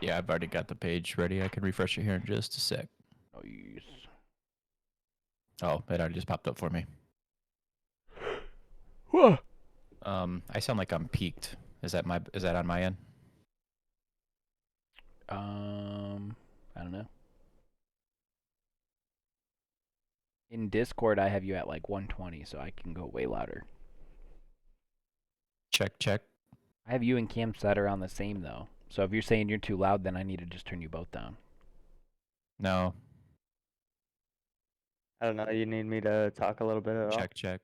Yeah, I've already got the page ready. I can refresh it here in just a sec. Oh, yes. Oh, it already just popped up for me. Whoa. I sound like I'm peaked. Is that on my end? I don't know. In Discord, I have you at like 120, so I can go way louder. Check, check. I have you and Cam set around the same though. So if you're saying you're too loud, then I need to just turn you both down. No. I don't know. You need me to talk a little bit at all? Check, check.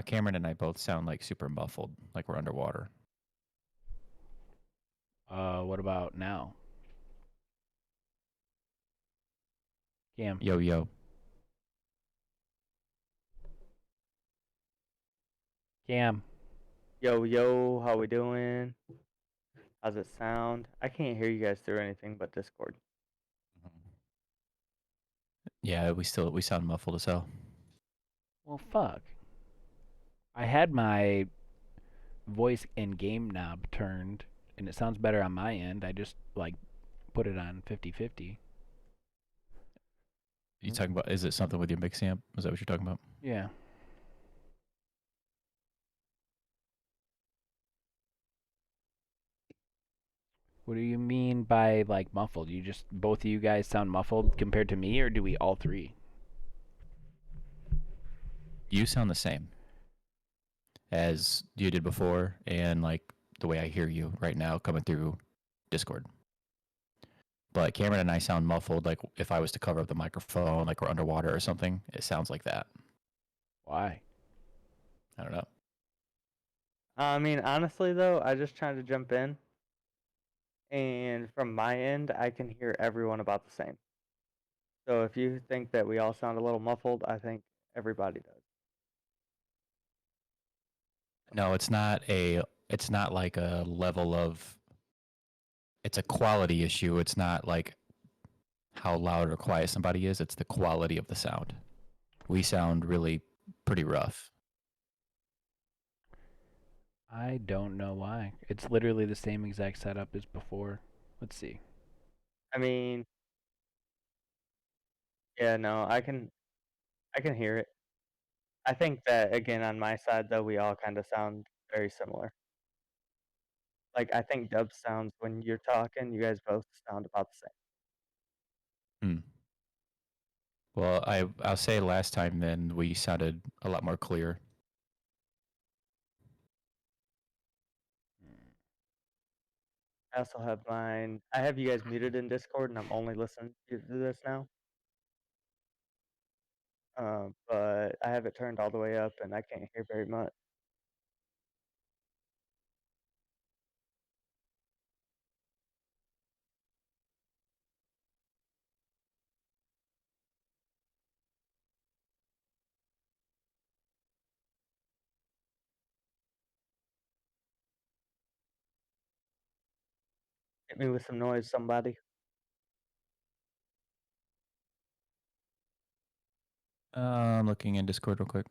Cameron and I both sound like super muffled, like we're underwater. What about now? Cam. Yo, yo. Cam. Yo, yo, how we doing? How's it sound? I can't hear you guys through anything but Discord. Yeah, we sound muffled as hell. Well, fuck. I had my voice and game knob turned, and it sounds better on my end. I just like put it on 50-50. You talking about? Is it something with your mix amp? Is that what you're talking about? Yeah. What do you mean by like muffled? You just both of you guys sound muffled compared to me, or do we all three? You sound the same as you did before, and like the way I hear you right now coming through Discord. But Cameron and I sound muffled. Like if I was to cover up the microphone, like we're underwater or something, it sounds like that. Why? I don't know. I mean, honestly, though, I just tried to jump in. And from my end, I can hear everyone about the same. So if you think that we all sound a little muffled, I think everybody does. No, it's not a. It's not like a level of. It's a quality issue. It's not like how loud or quiet somebody is. It's the quality of the sound. We sound really pretty rough. I don't know why. It's literally the same exact setup as before. Let's see. I mean, yeah, no, I can hear it. I think that again on my side though, we all kind of sound very similar. Like I think Dub sounds when you're talking, you guys both sound about the same. Hmm. Well, I'll say last time then we sounded a lot more clear. I also have mine. I have you guys muted in Discord, and I'm only listening to this now. But I have it turned all the way up, and I can't hear very much. Hit me with some noise, somebody. I'm looking in Discord real quick.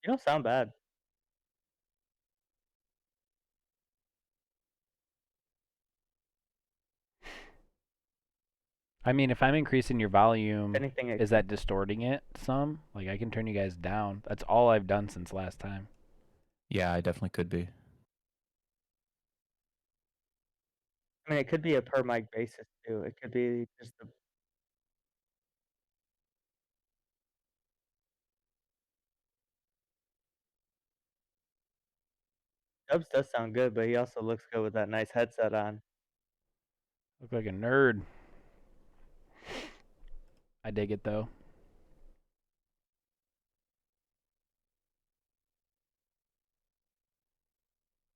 You don't sound bad. I mean, if I'm increasing your volume, If anything, is that distorting it some? Like I can turn you guys down. That's all I've done since last time. Yeah, I definitely could be. I mean, it could be a per mic basis too. It could be just the. Dubs does sound good, but he also looks good with that nice headset on. Look like a nerd. I dig it though.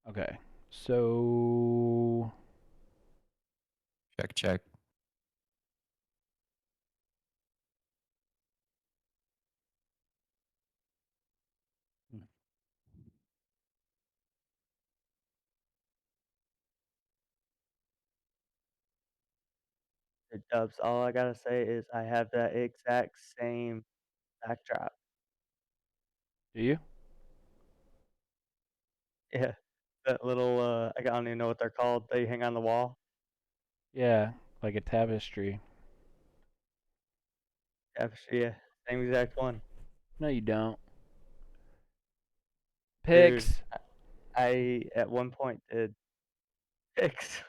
Okay. So Check, check. The Dubs. All I gotta say is I have that exact same backdrop. do you? Yeah. that little, I don't even know what they're called. They hang on the wall. Yeah, like a tapestry. Yeah, same exact one. No, you don't. Dude, Picks. I at one point did picks.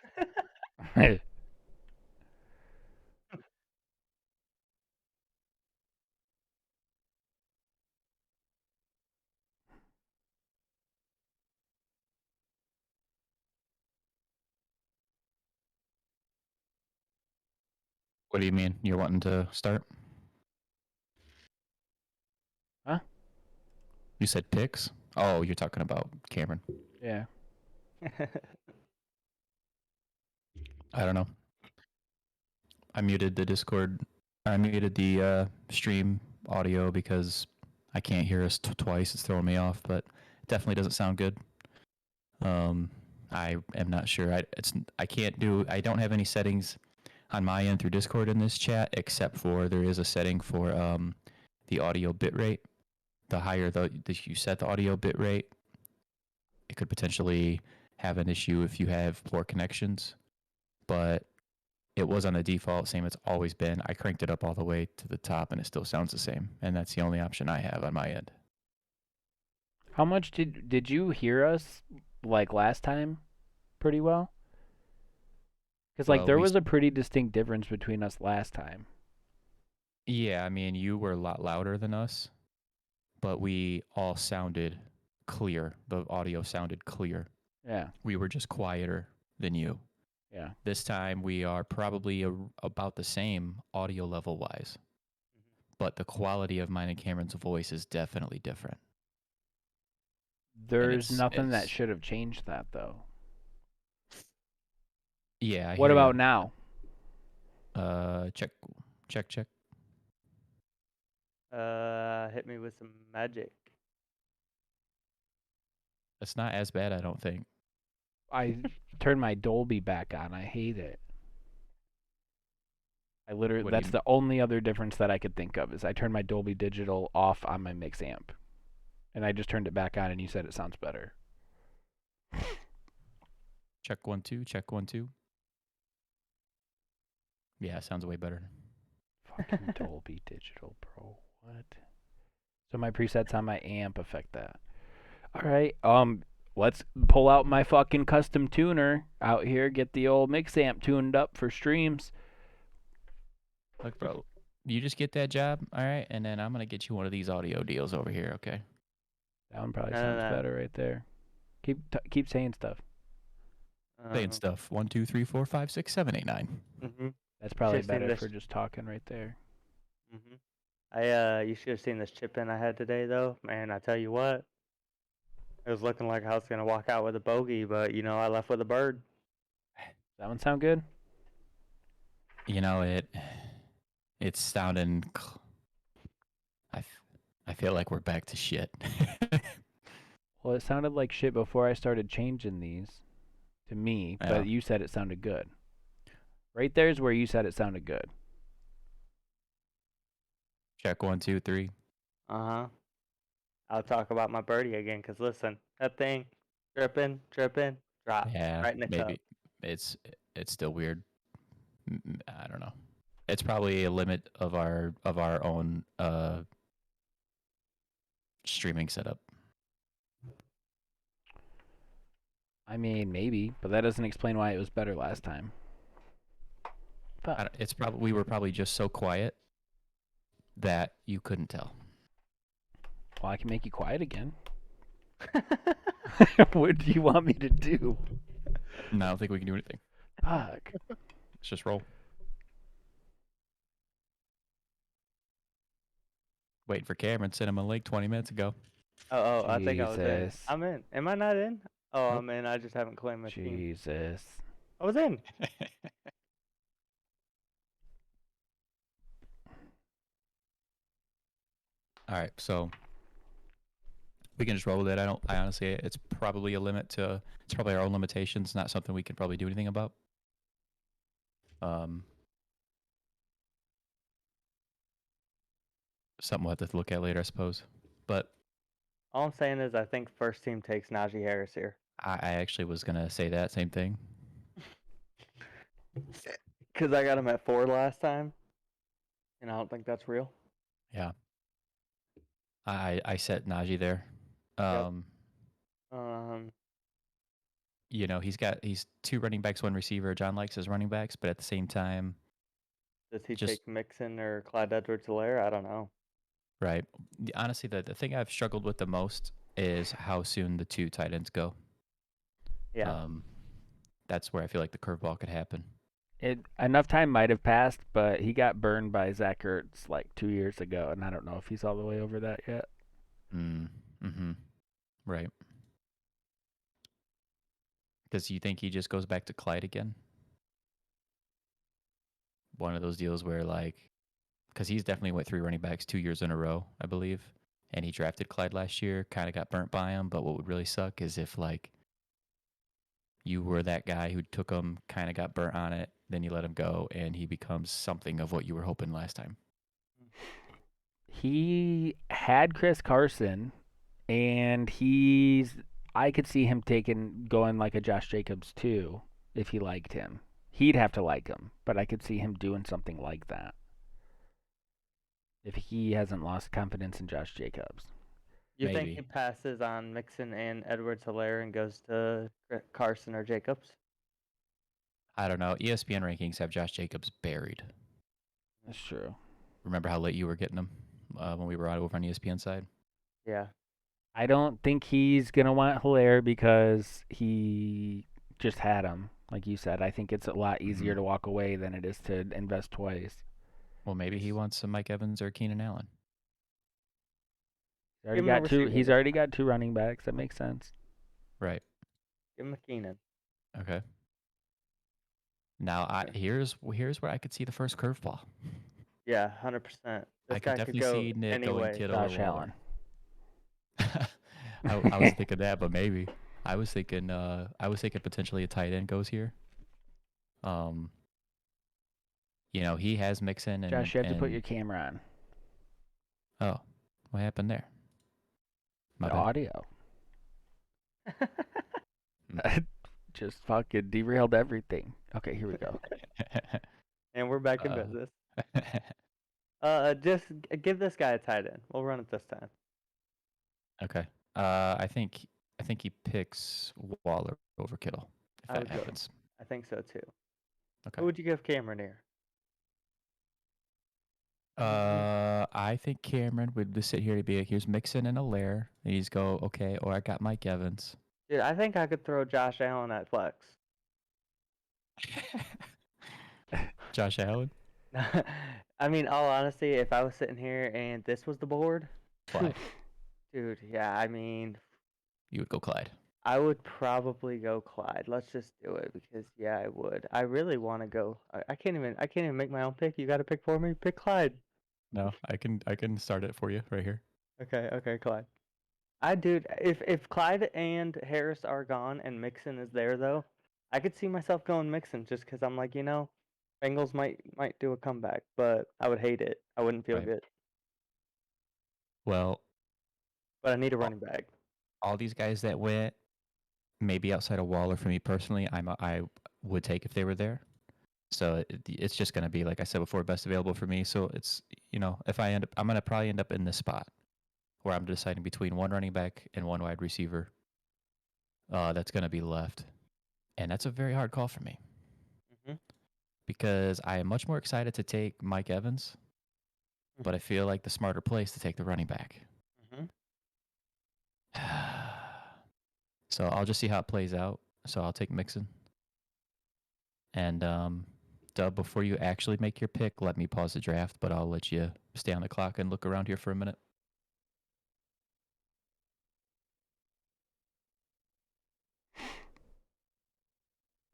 What do you mean? You're wanting to start? Huh? You said picks? Oh, you're talking about Cameron. Yeah. I don't know. I muted the Discord. I muted the stream audio because I can't hear us twice. It's throwing me off, but it definitely doesn't sound good. I am not sure. I don't have any settings on my end through Discord in this chat, except for there is a setting for the audio bitrate. The higher you set the audio bitrate, it could potentially have an issue if you have poor connections. But it was on the default, same it's always been. I cranked it up all the way to the top, and it still sounds the same. And that's the only option I have on my end. How much did you hear us like last time? Pretty well. Because like Well, there was a pretty distinct difference between us last time. Yeah, I mean, you were a lot louder than us, but we all sounded clear. The audio sounded clear. Yeah. We were just quieter than you. Yeah. This time we are probably about the same audio level wise, but the quality of mine and Cameron's voice is definitely different. There's nothing that should have changed that though. Yeah. What about now? Check. Hit me with some magic. It's not as bad, I don't think. I turned my Dolby back on. I hate it. That's the only other difference that I could think of is I turned my Dolby Digital off on my mix amp. And I just turned it back on and you said it sounds better. Check 1 2, check 1 2. Yeah, it sounds way better. Fucking Dolby Digital, bro. What? So my presets on my amp affect that. All right. Let's pull out my fucking custom tuner out here, get the old mix amp tuned up for streams. Look, bro, you just get that job, all right? And then I'm going to get you one of these audio deals over here, okay? That one probably sounds better right there. Keep saying stuff. Saying stuff. 1 2 3 4 5 6 7 8 9. Mm-hmm. That's probably better for just talking right there. Mm-hmm. You should have seen this chip in I had today, though. Man, I tell you what. It was looking like I was going to walk out with a bogey, but, I left with a bird. That one sound good? It's sounding... I feel like we're back to shit. Well, it sounded like shit before I started changing these to me, but you said it sounded good. Right there's where you said it sounded good. Check 1 2 3. Uh-huh. I'll talk about my birdie again, because listen, that thing, tripping, drop, right in the cup. It's still weird. I don't know. It's probably a limit of our own streaming setup. I mean, maybe, but that doesn't explain why it was better last time. We were probably just so quiet that you couldn't tell. Well, I can make you quiet again. What do you want me to do? No, I don't think we can do anything. Fuck. Let's just roll. Waiting for Cameron. Sent him a link 20 minutes ago. Oh, I think I was in. I'm in. Am I not in? Oh, nope. I'm in. I just haven't claimed my team. Jesus. I was in. All right, so we can just roll with it. I honestly, it's probably it's probably our own limitations, not something we can probably do anything about. Something we'll have to look at later, I suppose. But all I'm saying is I think first team takes Najee Harris here. I actually was gonna say that same thing. Because I got him at 4 last time, and I don't think that's real. Yeah. I set Najee there. Yep. Um, You know, he's 2 running backs, 1 receiver. John likes his running backs, but at the same time, does he just take Mixon or Clyde Edwards-Helaire? I don't know. right. Honestly, the thing I've struggled with the most is how soon the 2 tight ends go. Yeah. That's where I feel like the curveball could happen. Enough time might have passed, but he got burned by Zach Ertz like 2 years ago, and I don't know if he's all the way over that yet. Right. Does you think he just goes back to Clyde again? One of those deals where because he's definitely went 3 running backs 2 years in a row, I believe, and he drafted Clyde last year, kind of got burnt by him. But what would really suck is if you were that guy who took him, kind of got burnt on it, then you let him go, and he becomes something of what you were hoping last time. He had Chris Carson, and I could see him going like a Josh Jacobs too, if he liked him. He'd have to like him, but I could see him doing something like that if he hasn't lost confidence in Josh Jacobs. You think Maybe. he passes on Mixon and Edwards-Helaire and goes to Carson or Jacobs? I don't know. ESPN rankings have Josh Jacobs buried. That's true. Remember how late you were getting him when we were out over on ESPN side? Yeah. I don't think he's going to want Hilaire because he just had him. Like you said, I think it's a lot easier to walk away than it is to invest twice. Well, maybe he wants some Mike Evans or Keenan Allen. He's already got 2 running backs. That makes sense. Right. Give him a Keenan. Okay. Now, here's where I could see the first curveball. Yeah, 100%. I could definitely see Nick going Kittle Josh or Allen. I was thinking that, but maybe I was thinking potentially a tight end goes here. You know, he has Mixon and Josh, you have to put your camera on. Oh, what happened there? My The bad. audio. Just fucking derailed everything. Okay, here we go. And we're back in business. Just give this guy a tight end. We'll run it this time. Okay. I think he picks Waller over Kittle. If that happens. I think so too. Okay. Who would you give Cameron here? I think Cameron would just sit here to be like, here's Mixon and Helaire. And he's go, okay, or I got Mike Evans. Dude, I think I could throw Josh Allen at flex. Josh Allen? I mean, all honesty, if I was sitting here and this was the board, Clyde. Dude, yeah, I mean, You would go Clyde. I would probably go Clyde. Let's just do it because yeah, I would. I really want to go. I can't even make my own pick. You got to pick for me. Pick Clyde. No, I can start it for you right here. Okay, Clyde. Dude, if Clyde and Harris are gone and Mixon is there though, I could see myself going Mixon just because I'm like, Bengals might do a comeback, but I would hate it. I wouldn't feel good. Well, but I need a running back. All these guys that went, maybe outside of Waller for me personally, I would take if they were there. So it's just going to be, like I said before, best available for me. So it's, if I'm going to probably end up in this spot where I'm deciding between 1 running back and 1 wide receiver. That's going to be left. And that's a very hard call for me. Mm-hmm. Because I am much more excited to take Mike Evans, but I feel like the smarter place to take the running back. Mm-hmm. So I'll just see how it plays out. So I'll take Mixon. And Dub, before you actually make your pick, let me pause the draft, but I'll let you stay on the clock and look around here for a minute.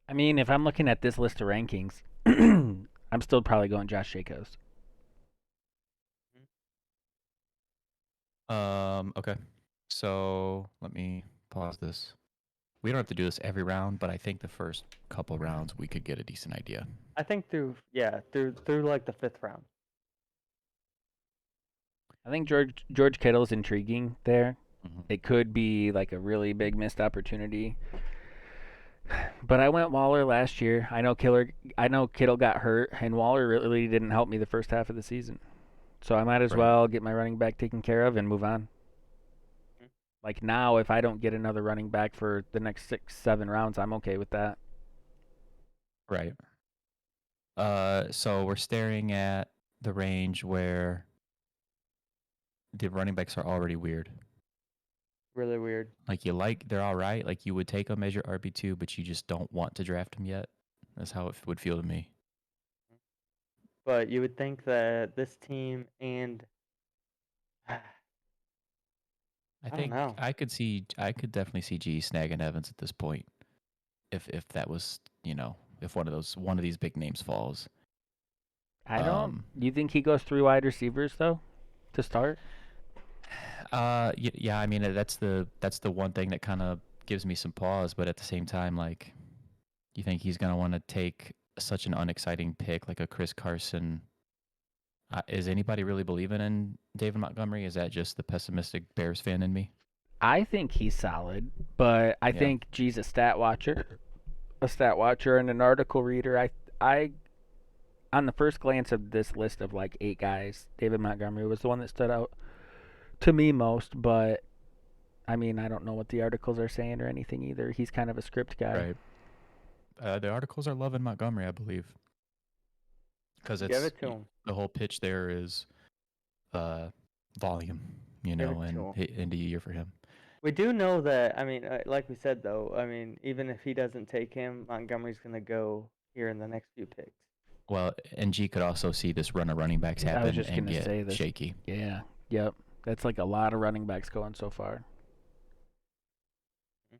I mean, if I'm looking at this list of rankings, I'm still probably going Josh Jacobs. Okay. So let me pause this. We don't have to do this every round, but I think the first couple rounds we could get a decent idea. I think through like the 5th round. I think George Kittle's intriguing there Mhm. It could be like a really big missed opportunity. But I went Waller last year. I know Kittle got hurt, and Waller really didn't help me the first half of the season. So I might as Right. well get my running back taken care of and move on. Mhm. Like now, if I don't get another running back for the next 6, 7 rounds, I'm okay with that. Right. So we're staring at the range where the running backs are already weird. Really weird. Like they're all right. Like you would take them as your RB2, but you just don't want to draft them yet. That's how it would feel to me. But you would think that this team and I I don't think know. I could definitely see G snagging Evans at this point. If that was, if one of these big names falls. I don't. Um You think he goes 3 wide receivers though, to start? yeah, I mean that's the one thing that kind of gives me some pause, but at the same time, like, you think he's gonna want to take such an unexciting pick like a Chris Carson? Is anybody really believing in David Montgomery? Is that just the pessimistic Bears fan in me? I think he's solid, but I Yeah. think G's a stat watcher, and an article reader. I on the first glance of this list of like 8 guys, David Montgomery was the one that stood out to me most. But I mean, I don't know what the articles are saying or anything either. He's kind of a script guy. Right. The articles are loving Montgomery, I believe, because Give it to him. the whole pitch there is uh, volume, Give it to and him. end of year for him. We do know that. I mean, like we said though. I mean, even if he doesn't take him, Montgomery's gonna go here in the next few picks. Well, and G could also see this run of running backs I was happen just and gonna get say this. shaky. Yeah. Yep. That's like a lot of running backs going so far.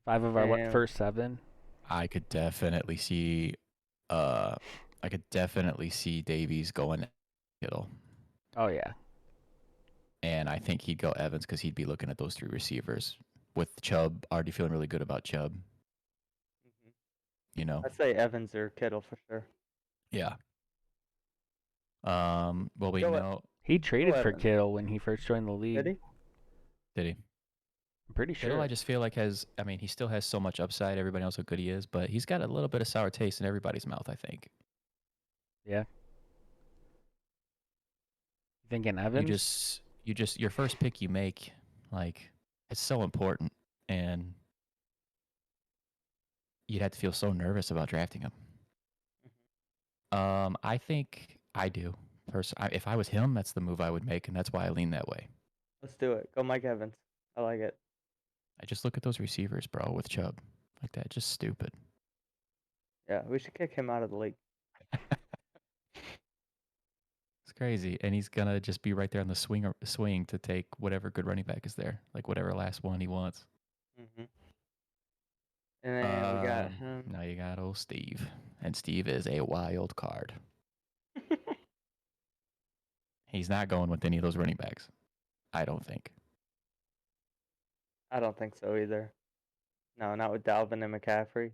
5 of our And first 7. I could definitely see, uh, Davies going Kittle, Oh yeah. and I think he'd go Evans because he'd be looking at those 3 receivers with Chubb already feeling really good about Chubb. I'd say Evans or Kittle for sure. Yeah. Well, we Go it. know. He traded for Evans. Kittle when he first joined the Did league. he? Did he? I'm pretty Kittle, sure. I just feel like he still has so much upside. Everybody knows how good he is, but he's got a little bit of sour taste in everybody's mouth, I think. Yeah. You thinking You Evans? just, your first pick you make, like, it's so important, and you'd have to feel so nervous about drafting him. I think I do. If I was him, that's the move I would make, and that's why I lean that way. Let's do it. Go Mike Evans. I like it. I just look at those receivers, bro, with Chubb. Like, that, just stupid. Yeah, we should kick him out of the league. It's crazy, and he's gonna just be right there on the swing to take whatever good running back is there, like whatever last one he wants. And then we got him. Now you got old Steve, and Steve is a wild card. He's not going with any of those running backs, I don't think. I don't think so either. No, not with Dalvin and McCaffrey.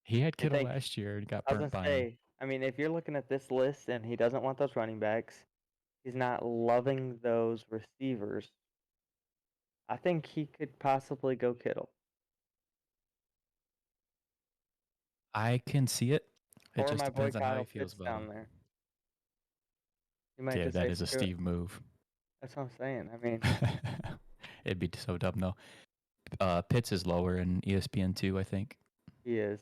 He had I Kittle think last year and got I was burnt gonna by him. say. I mean, if you're looking at this list and he doesn't want those running backs, he's not loving those receivers. I think he could possibly go Kittle I can see it. It or just my boy depends on how he Kyle feels Pitts about down him. there. You might Yeah, just that say is a screw it. Steve move. That's what I'm saying. I mean, It'd be so dumb though. Pitts is lower in ESPN2, I think. he is.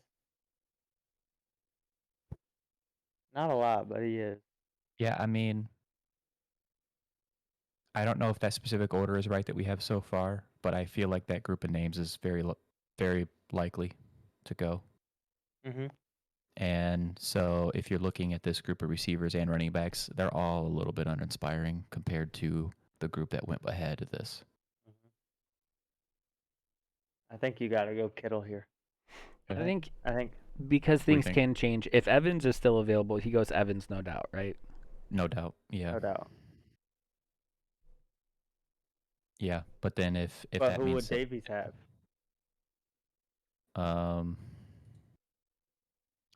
Not a lot, but he is. Yeah, I mean, I don't know if that specific order is right that we have so far, but I feel like that group of names is very likely to go. Mhm. And so if you're looking at this group of receivers and running backs, they're all a little bit uninspiring compared to the group that went ahead of this. I think you got to go Kittle here. I think I think because do you things think? can change. If Evans is still available, he goes Evans, no doubt, right? No doubt. Yeah. no doubt. Yeah. But then if But that who would means Davies have?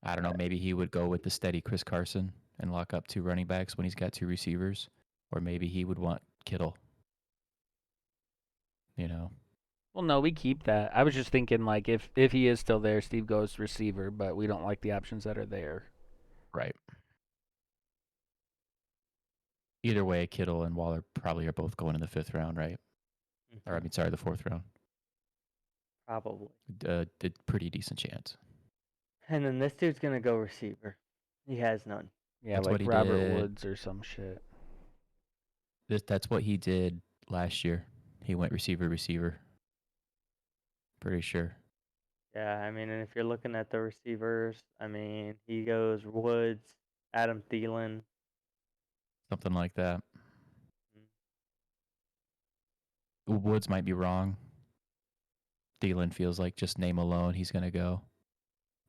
I don't know, maybe he would go with the steady Chris Carson and lock up 2 running backs when he's got 2 receivers. Or maybe he would want Kittle. You know, Well, no, we keep that. I was just thinking, like, if he is still there, Steve goes receiver, but we don't like the options that are there. right. Either way, Kittle and Waller probably are both going in the 5th round, right? Or I Mhm. mean, sorry, the 4th round. Probably. Did pretty decent chance. And then this dude's gonna go receiver. He has none. Yeah, That's like what he Robert did. Woods or some shit. That's what he did last year. He went receiver. Pretty sure. Yeah, I mean, and if you're looking at the receivers, I mean, he goes Woods, Adam Thielen. Something like that. Mm. Woods might be wrong. Thielen feels like just name alone, he's going to go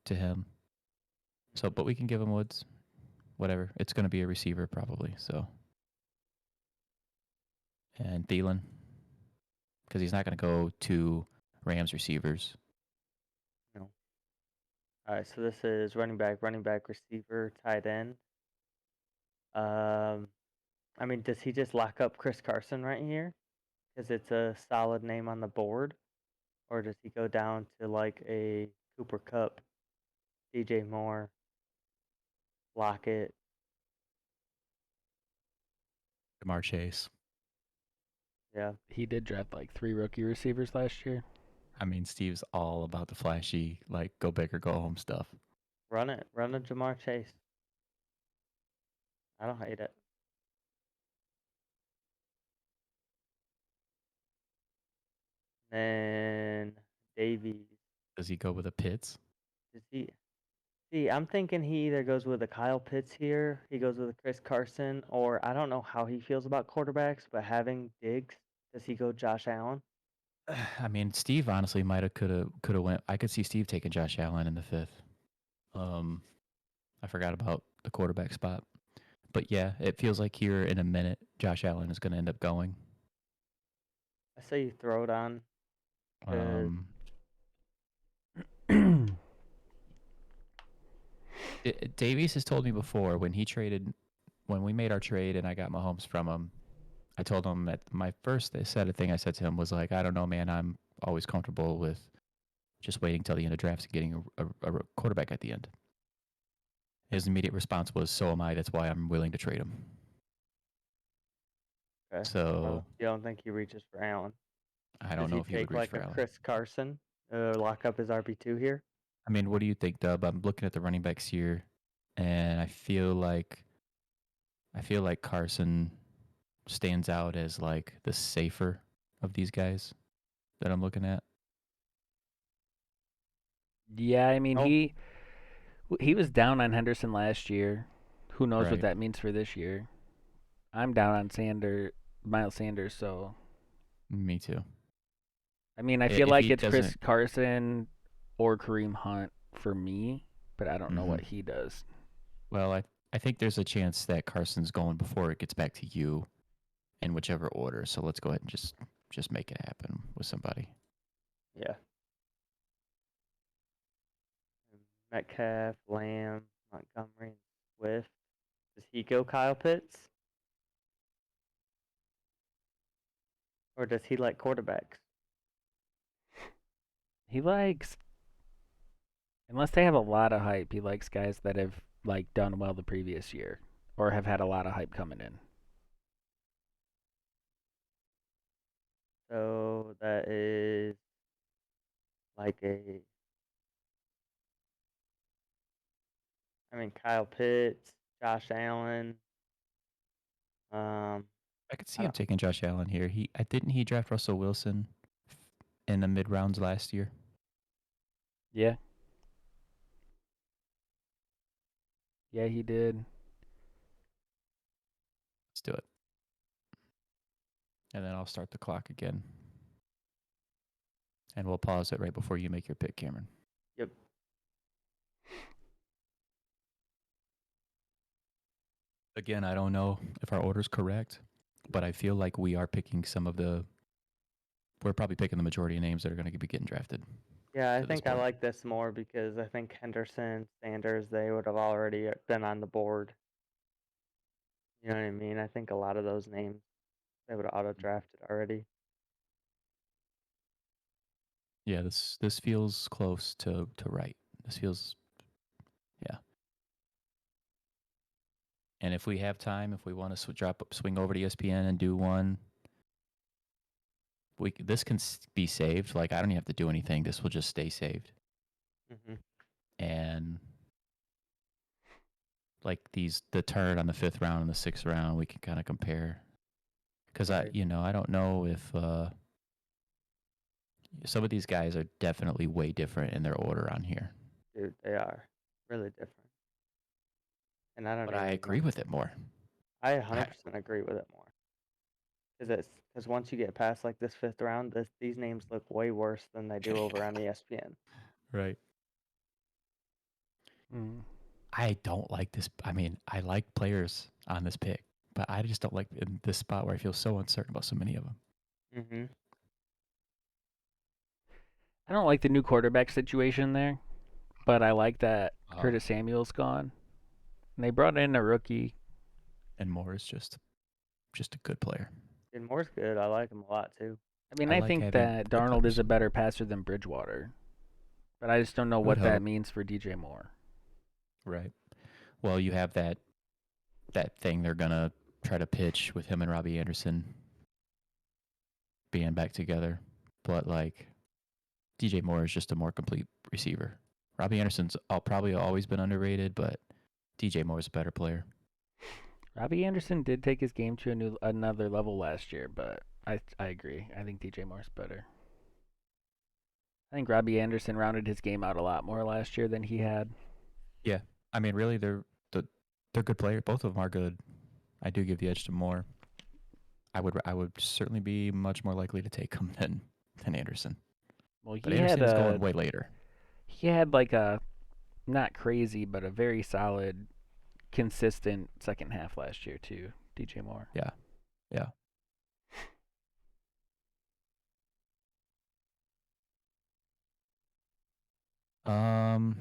to him. So, but we can give him Woods. Whatever. It's going to be a receiver probably. So, and Thielen, because he's not going to go to Rams receivers. No. All right, so this is running back, receiver, tight end. I mean, does he just lock up Chris Carson right here? Because it's a solid name on the board, or does he go down to like a Cooper Kupp, DJ Moore, Lockett? Jamar Chase. Yeah, He did draft like 3 rookie receivers last year. I mean, Steve's all about the flashy, like go big or go home stuff. run it, run a Jamar Chase. I don't hate it. Then Davies. Does he go with a Pitts? Does he? See, I'm thinking he either goes with a Kyle Pitts here, he goes with a Chris Carson, or I don't know how he feels about quarterbacks, but having Diggs, does he go Josh Allen? I mean, Steve honestly might have could have went. I could see Steve taking Josh Allen in the 5th. I forgot about the quarterback spot, but yeah, it feels like here in a minute, Josh Allen is going to end up going. I say you throw it on. 'Cause Davies has told me before when we made our trade and I got Mahomes from him. I told him that my first thing I said to him was like, I don't know, man. I'm always comfortable with just waiting till the end of drafts and getting a quarterback at the end. His immediate response was, "So am I. That's why I'm willing to trade him." okay, So you don't think he reaches for Allen? I Does don't know he if he would take reach like for a Allen. Chris Carson, lock up his RB2 here? I mean, what do you think, Dub? I'm looking at the running backs here, and I feel like Carson stands out as like the safer of these guys that I'm looking at. Yeah, I mean, Oh, he was down on Henderson last year. Who knows what Right. that means for this year? I'm down on Miles Sanders, so Me too. I mean, I feel If like he it's Chris doesn't, Carson or Kareem Hunt for me, but I don't know Mhm. what he does. well, I think there's a chance that Carson's going before it gets back to you in whichever order. So let's go ahead and just make it happen with somebody. yeah. Metcalf, Lamb, Montgomery, and Swift. Does he go Kyle Pitts? Or does he like quarterbacks? He likes, unless they have a lot of hype, he likes guys that have like done well the previous year or have had a lot of hype coming in. So that is like Kyle Pitts, Josh Allen. I could see I him don't. taking Josh Allen here. Didn't he draft Russell Wilson in the mid rounds last year? Yeah. Yeah, he did. Let's do it. And then I'll start the clock again. And we'll pause it right before you make your pick, Cameron. Yep. Again, I don't know if our order's correct, but I feel like we're probably picking the majority of names that are going to be getting drafted. Yeah, I to this think I point. like this more because I think Henderson, Sanders, they would have already been on the board. You know what I mean? I think a lot of those names they would have auto drafted already. Yeah, this feels close to right. This feels, yeah. And if we have time, if we want to swing over to ESPN and do one, this can be saved. Like I don't even have to do anything. This will just stay saved. Mm-hmm. And like the turn on the 5th round and the 6th round, we can kind of compare. Because Right. I don't know if some of these guys are definitely way different in their order on here. Dude, they are really different. And I don't But I even agree know. with it more. I 100% agree with it more. Because once you get past like this 5th round, these names look way worse than they do over on ESPN. Right. Mm. I don't like this. I mean, I like players on this pick, but I just don't like in this spot where I feel so uncertain about so many of them. Mm-hmm. I don't like the new quarterback situation there, but I like that Curtis Samuel's gone. And they brought in a rookie. And Moore is just a good player. And Moore's good. I like him a lot too. I mean, I I like think having that good Darnold is players. a better passer than Bridgewater, but I just don't know I would what that hope. means for DJ Moore. Right. Well, you have that thing they're gonna try to pitch with him and Robbie Anderson being back together, but like DJ Moore is just a more complete receiver. Robbie Anderson's probably always been underrated, but DJ Moore is a better player. Robbie Anderson did take his game to another level last year, but I agree. I think DJ Moore's better. I think Robbie Anderson rounded his game out a lot more last year than he had. Yeah, I mean, really, they're good players. Both of them are good. I do give the edge to Moore. I would certainly be much more likely to take him than Anderson. Well, But Anderson is going way later. He had like a not crazy, but a very solid, consistent second half last year too. DJ Moore. Yeah, yeah. Um,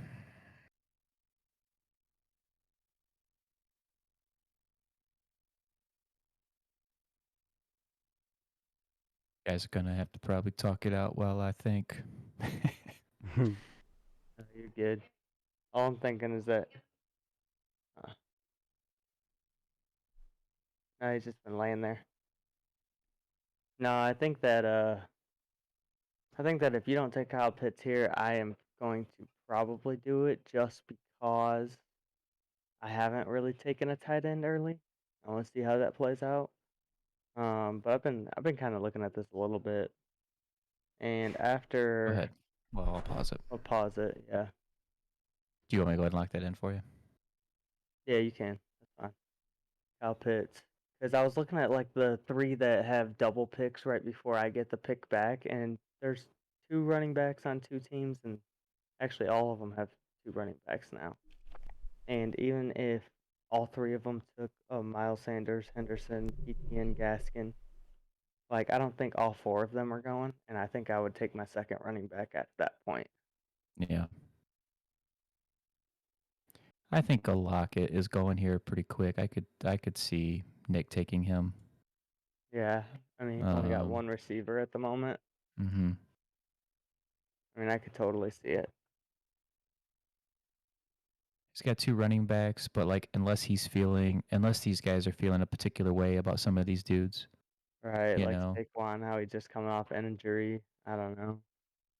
guys are gonna have to probably talk it out while I think. You're good. All I'm thinking is that no, he's just been laying there. No, I think that if you don't take Kyle Pitts here, I am going to probably do it just because I haven't really taken a tight end early. I want to see how that plays out. But I've been kind of looking at this a little bit, and Go after ahead. Well, I'll pause it. I'll pause it. Yeah, Do you want me to go ahead and lock that in for you? yeah, you can. That's fine. Kyle Pitts, because I was looking at like the 3 that have double picks right before I get the pick back, and there's 2 running backs on 2 teams, and actually all of them have 2 running backs now. And even if all 3 of them took Miles Sanders, Henderson, Etienne, Gaskin, like I don't think all 4 of them are going, and I think I would take my second running back at that point. Yeah. I think a Lockett is going here pretty quick. I could see Nick taking him. Yeah, I mean he's only got 1 receiver at the moment. Mm-hmm. I mean I could totally see it. He's got 2 running backs, but like unless these guys are feeling a particular way about some of these dudes, Right, you like know. Saquon, how he just coming off an injury. I don't know.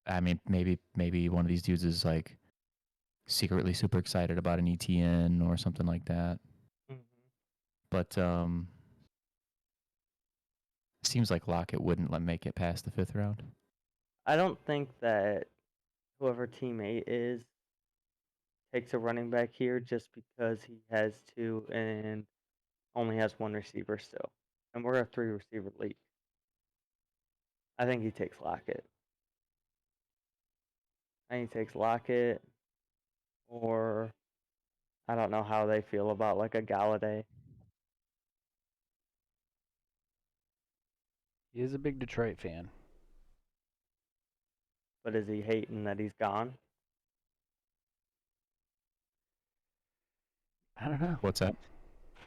I mean, maybe one of these dudes is like secretly super excited about an ETN or something like that. Mm-hmm. But seems like Lockett wouldn't make it past the 5th round. I don't think that whoever teammate is takes a running back here just because he has 2 and only has 1 receiver still. And we're a 3 receiver league. I think he takes Lockett. I think he takes Lockett, or I don't know how they feel about like a Galladay. He is a big Detroit fan. But is he hating that he's gone? I don't know. What's that?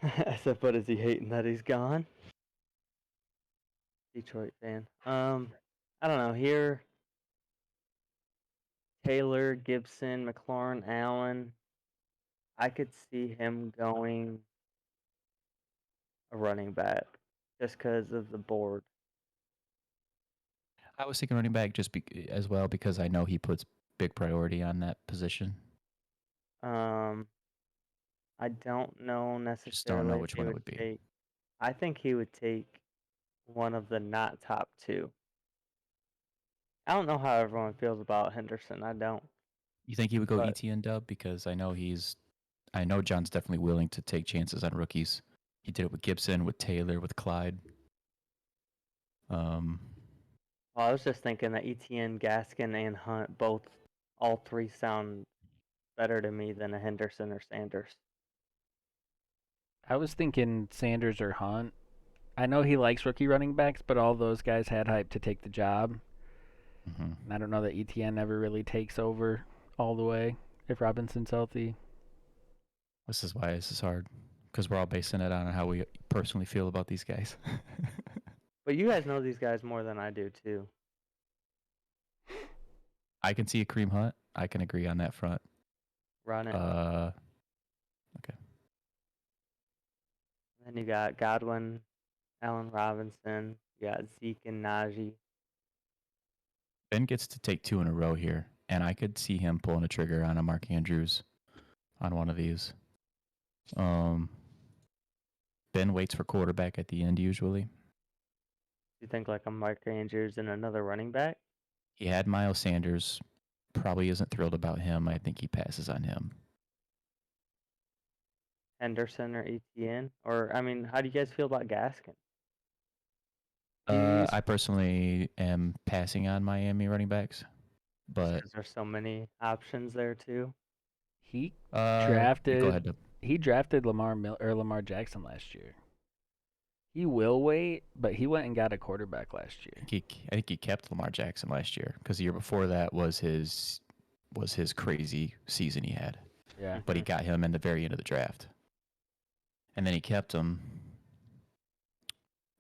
I said, but is he hating that he's gone? Detroit fan. I don't know. Here, Taylor, Gibson, McLaurin, Allen. I could see him going a running back just because of the board. I was thinking running back as well because I know he puts big priority on that position. I don't know Just don't know necessarily if which he one it would would be. take. I think he would take one of the not top two. I don't know how everyone feels about Henderson. I don't. You think he would go But ETN dub? Because I know John's definitely willing to take chances on rookies. He did it with Gibson, with Taylor, with Clyde. well, I was just thinking that ETN, Gaskin, and Hunt all three sound better to me than a Henderson or Sanders. I was thinking Sanders or Hunt. I know he likes rookie running backs, but all those guys had hype to take the job. Mm-hmm. And I don't know that ETN ever really takes over all the way if Robinson's healthy. This is why this is hard because we're all basing it on how we personally feel about these guys. But you guys know these guys more than I do too. I can see a Kareem Hunt. I can agree on that front. Run it. Okay. Then you got Godwin, Allen Robinson. You got Zeke and Najee. Ben gets to take 2 in a row here, and I could see him pulling a trigger on a Mark Andrews on one of these. Ben waits for quarterback at the end usually. You think like a Mark Andrews and another running back? He had Miles Sanders. Probably isn't thrilled about him. I think he passes on him. Henderson or ETN? Or, I mean, how do you guys feel about Gaskin? I personally am passing on Miami running backs, but Because there's so many options there too. He go drafted ahead. Dub. he drafted Lamar Jackson last year. He will wait, but he went and got a quarterback last year. I think he kept Lamar Jackson last year because the year before that was his crazy season he had. Yeah. But he got him in the very end of the draft, and then he kept him.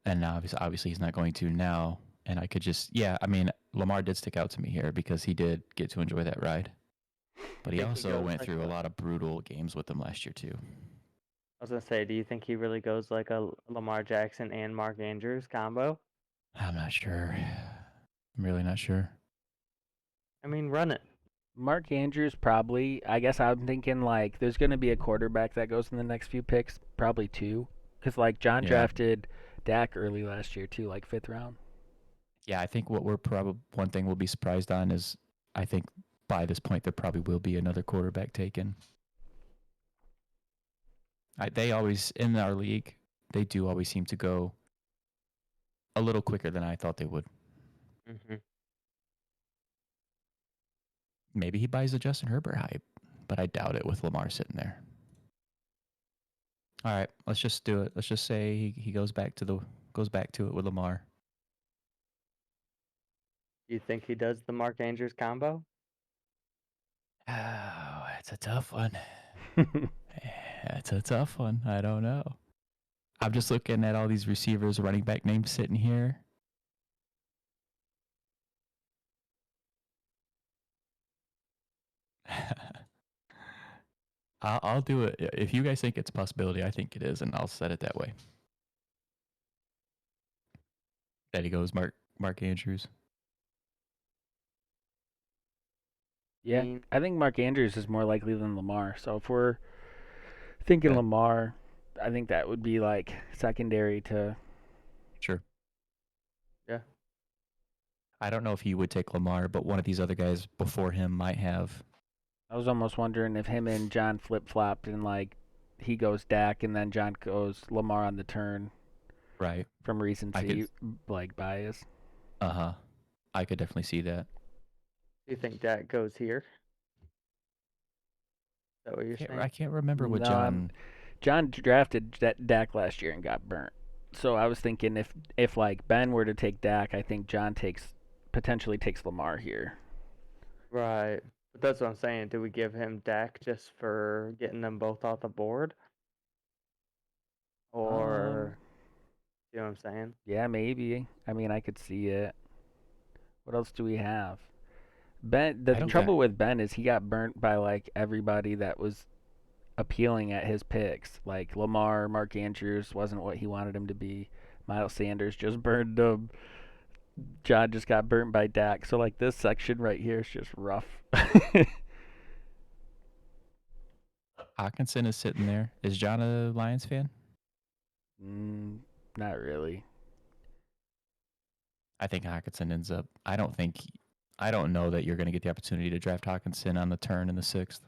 And now obviously he's not going to now. And I could I mean, Lamar did stick out to me here because he did get to enjoy that ride. But he Think he also goes went like through a lot of brutal games with them last year too. I was gonna say, do you think he really goes like a Lamar Jackson and Mark Andrews combo? I'm not sure. I'm really not sure. I mean, run it. Mark Andrews probably. I guess I'm thinking like there's going to be a quarterback that goes in the next few picks, probably two, because like John Yeah. drafted Dak early last year too, like 5th round. Yeah, I think what one thing we'll be surprised on is I think by this point there probably will be another quarterback taken. They always in our league they do always seem to go a little quicker than I thought they would. Mm-hmm. Maybe he buys the Justin Herbert hype, but I doubt it with Lamar sitting there. All right, let's just do it. Let's just say he goes back to it with Lamar. Do you think he does the Mark Andrews combo? Oh, that's a tough one. That's a tough one. I don't know. I'm just looking at all these receivers, running back names sitting here. I'll do it. If you guys think it's a possibility, I think it is, and I'll set it that way. There he goes, Mark Andrews. Yeah, I think Mark Andrews is more likely than Lamar. So if we're thinking Lamar, I think that would be like secondary to. Sure. Yeah. I don't know if he would take Lamar, but one of these other guys before him might have. I was almost wondering if him and John flip-flopped and like he goes Dak and then John goes Lamar on the turn. Right. From recency like bias. Uh-huh. I could definitely see that. Do you think Dak goes here? Is that what you're saying? I can't remember what John drafted Dak last year and got burnt. So I was thinking if like Ben were to take Dak, I think John potentially takes Lamar here. Right. But that's what I'm saying. Do we give him Dak just for getting them both off the board? Or, you know what I'm saying? Yeah, maybe. I mean, I could see it. What else do we have? Ben, the I don't trouble got. with Ben is he got burnt by like everybody that was appealing at his picks. Like Lamar, Mark Andrews wasn't what he wanted him to be. Miles Sanders just burned him. John just got burnt by Dak. So like this section right here is just rough. Hawkinson is sitting there. Is John a Lions fan? Not really. I think Hawkinson ends up. I don't know that you're going to get the opportunity to draft Hawkinson on the turn in the 6th.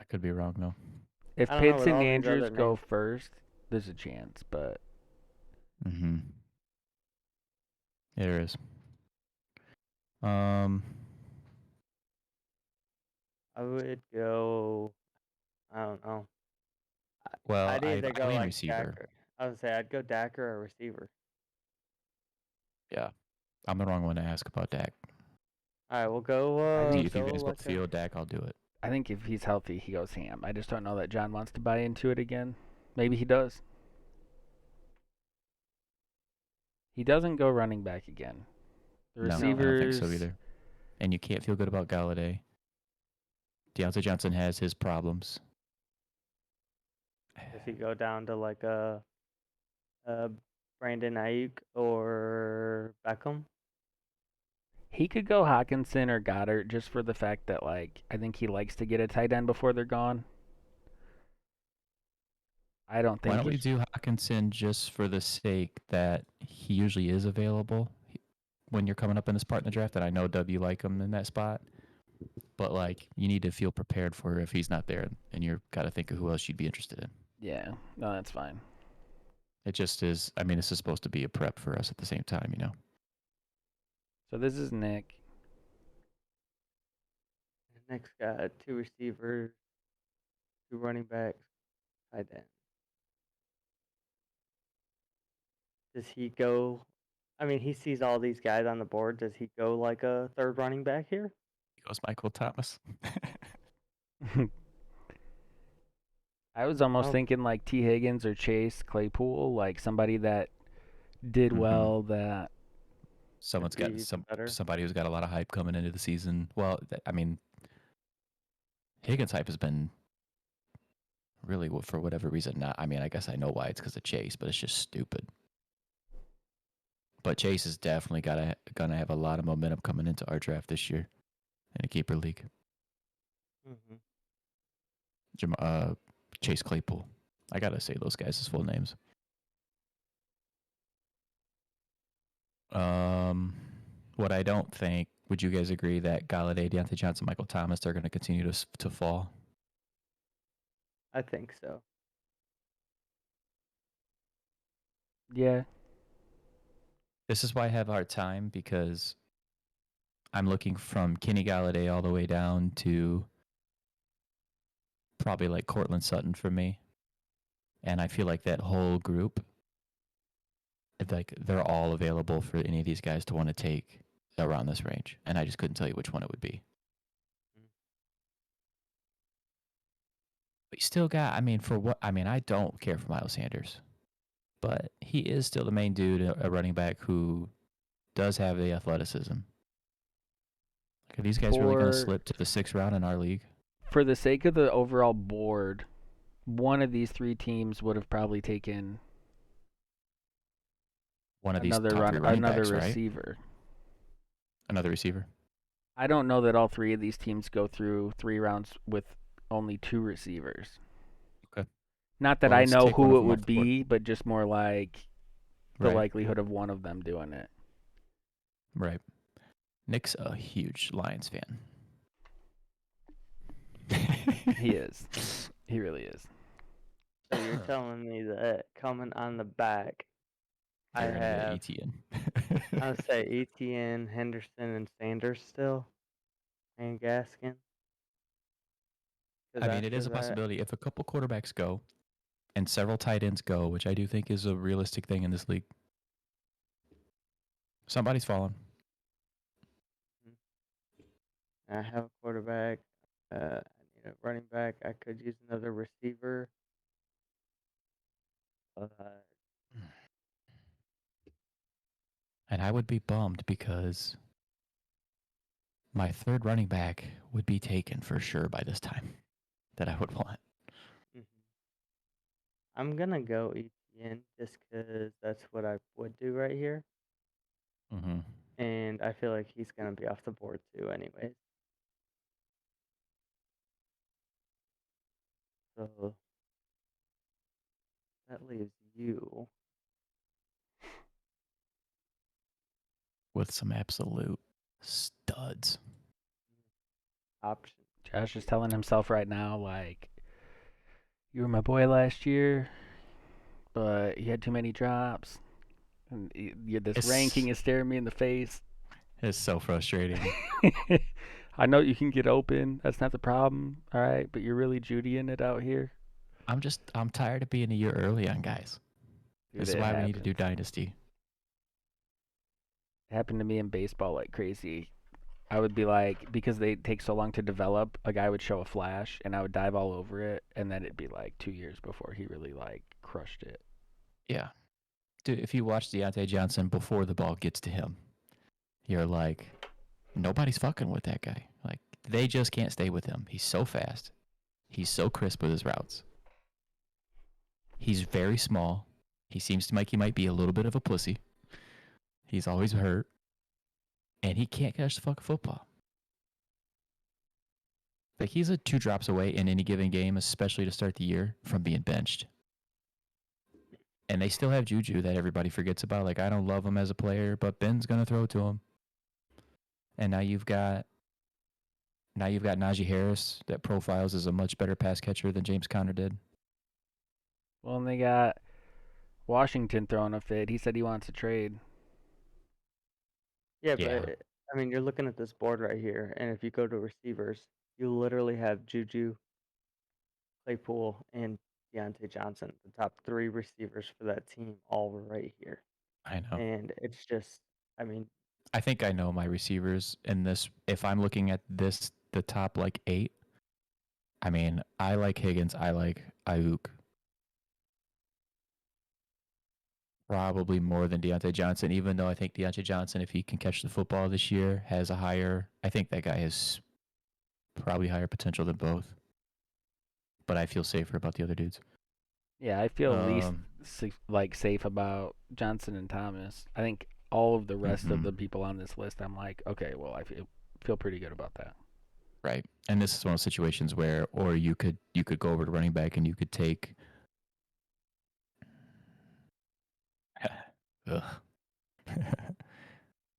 I could be wrong though. If I don't know, Pitts with and all these Andrews other go names. first, there's a chance, but Mm-hmm. There is. Um. I would go. I don't know. Well, I'd I have either go Eileen like Dak. receiver. I would say I'd go Dak or a receiver. Yeah, I'm the wrong one to ask about Dak. All right, we'll I go. think If you Go guys like both feel Dak, I'll do it. I think if he's healthy, he goes ham. I just don't know that John wants to buy into it again. Maybe he does. He doesn't go running back again. The No, I don't think so receivers. either. And you can't feel good about Galladay. Deontay Johnson has his problems. Does he go down to like a Brandon Ayuk or Beckham? He could go Hawkinson or Goddard just for the fact that like I think he likes to get a tight end before they're gone. I don't Why think don't we he, do Hawkinson just for the sake that he usually is available when you're coming up in this part in the draft? And I know, Dub, you like him in that spot. But, like, you need to feel prepared for if he's not there. And you've got to think of who else you'd be interested in. yeah, no, that's fine. It just is. I mean, this is supposed to be a prep for us at the same time, you know? So this is Nick. Next got 2 receivers, 2 running backs, tight end. Does he go? I mean, he sees all these guys on the board. Does he go like a 3rd running back here? He goes Michael Thomas. I was almost Oh, thinking like T. Higgins or Chase Claypool, like somebody that did well that Someone's could got be better. somebody who's got a lot of hype coming into the season. Well, I mean, Higgins' hype has been really, for whatever reason, not. I mean, I guess I know why. It's because of Chase, but it's just stupid. But Chase is definitely gonna have a lot of momentum coming into our draft this year in a keeper league. Mm-hmm. Chase Claypool. I gotta say those guys' full names. What I don't think. Would you guys agree that Galladay, Deontay Johnson, Michael Thomas are going to continue to fall? I think so. yeah. This is why I have a hard time because I'm looking from Kenny Galladay all the way down to probably like Cortland Sutton for me. And I feel like that whole group, like they're all available for any of these guys to want to take around this range. And I just couldn't tell you which one it would be. But you still got, I mean, for what, I mean, I don't care for Miles Sanders, but he is still the main dude, a running back who does have the athleticism. Like, are these guys really going to slip to the 6th round in our league? For the sake of the overall board, one of these 3 teams would have probably taken One of these top 3 running another backs, right? receiver. Another receiver. I don't know that all 3 of these teams go through 3 rounds with only 2 receivers. Okay. Not that Well, I let's know take one who of it them off would the board. be, but just more like the Right. likelihood of one of them doing it. Right. Nick's a huge Lions fan. He is. He really is. So you're telling me that coming on the back, I You're going to get have, ETN. I would say Etienne, Henderson, and Sanders still, and Gaskin. I mean, it is a possibility if a couple quarterbacks go and several tight ends go, which I do think is a realistic thing in this league. Somebody's falling. I have a quarterback. I need a running back. I could use another receiver. but And I would be bummed because my third running back would be taken for sure by this time that I would want. mhm. I'm gonna go ETN just because that's what I would do right here, Mm-hmm. and I feel like he's gonna be off the board too, anyways. So that leaves you. With some absolute studs. Option. Josh is telling himself right now, like, you were my boy last year, but you had too many drops. And this ranking is staring me in the face. It's so frustrating. I know you can get open. That's not the problem. All right. But you're really Judying it out here. I'm tired of being a year early on guys. Dude, This is it why we need to do happens. Dynasty. It happened to me in baseball like crazy. I would be like, because they take so long to develop, a guy would show a flash and I would dive all over it. And then it'd be like 2 years before he really like crushed it. Yeah. Dude, if you watch Davonte Johnson before the ball gets to him, you're like, nobody's fucking with that guy. Like, they just can't stay with him. He's so fast. He's so crisp with his routes. He's very small. He seems like he might be a little bit of a pussy. He's always hurt. And he can't catch the fucking football. Like, he's 2 drops away in any given game, especially to start the year, from being benched. And they still have Juju that everybody forgets about. Like, I don't love him as a player, but Ben's going to throw it to him. And now you've got Najee Harris that profiles as a much better pass catcher than James Conner did. Well, and they got Washington throwing a fit. He said he wants a trade. Yeah, Yeah. but I mean, you're looking at this board right here, and if you go to receivers, you literally have Juju, Claypool, and Deontay Johnson, the top 3 receivers for that team, all right here. I know. And it's just, I mean, I think I know my receivers in this. If I'm looking at this, the top like 8, I mean, I like Higgins. I like Ayuk. Probably more than Deontay Johnson, even though I think Deontay Johnson, if he can catch the football this year, has a higher, I think that guy has probably higher potential than both. But I feel safer about the other dudes. Yeah, I feel least safe about Johnson and Thomas. I think all of the rest of the people on this list, I'm like, okay, well, I feel pretty good about that. Right. And this is one of those situations where, or you could go over to running back and you could take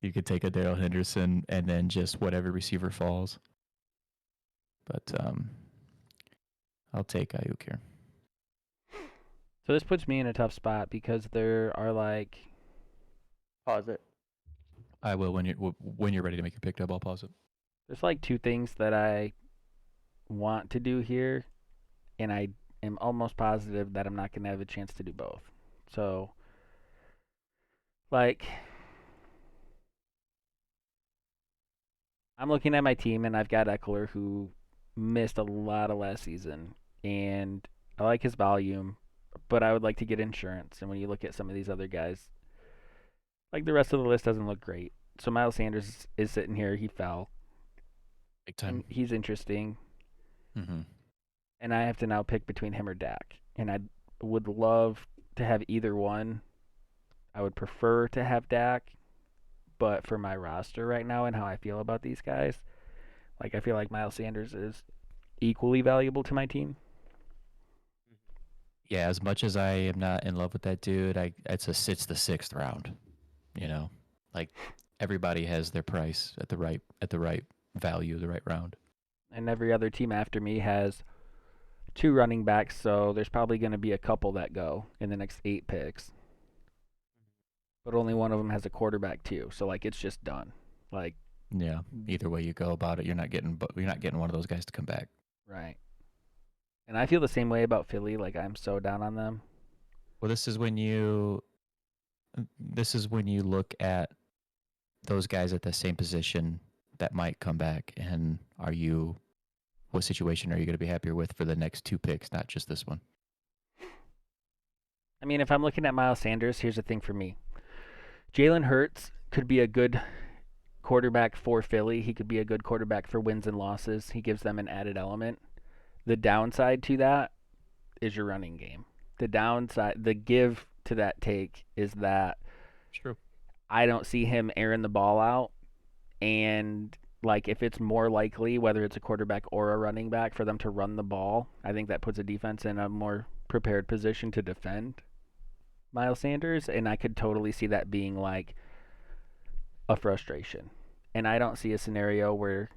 you could take a Darrell Henderson and then just whatever receiver falls. But I'll take Ayuk here. So this puts me in a tough spot because there are like, pause it. I will when you're ready to make your pick. I'll pause it. there's like 2 things that I want to do here, and I am almost positive that I'm not going to have a chance to do both. So, like, I'm looking at my team, and I've got Eckler, who missed a lot of last season, and I like his volume, but I would like to get insurance. And when you look at some of these other guys, like the rest of the list doesn't look great. So Miles Sanders is sitting here. He fell. Big time. And he's interesting. Mm-hmm. And I have to now pick between him or Dak. And I would love to have either one. I would prefer to have Dak, but for my roster right now and how I feel about these guys, like I feel like Miles Sanders is equally valuable to my team. Yeah, as much as I am not in love with that dude, it's the 6th round. You know, like everybody has their price at the right value, the right round. And every other team after me has 2 running backs, so there's probably going to be a couple that go in the next 8 picks. But only one of them has a quarterback too, so like it's just done. Like, yeah, either way you go about it, you're not getting one of those guys to come back. Right. And I feel the same way about Philly. Like I'm so down on them. Well, this is when you look at those guys at the same position that might come back, and what situation are you going to be happier with for the next 2 picks, not just this one? I mean, if I'm looking at Miles Sanders, here's the thing for me. Jalen Hurts could be a good quarterback for Philly. He could be a good quarterback for wins and losses. He gives them an added element. The downside to that is your running game. The downside, the give to that take is that True. I don't see him airing the ball out. And like if it's more likely, whether it's a quarterback or a running back, for them to run the ball, I think that puts a defense in a more prepared position to defend Miles Sanders. And I could totally see that being like a frustration. And I don't see a scenario where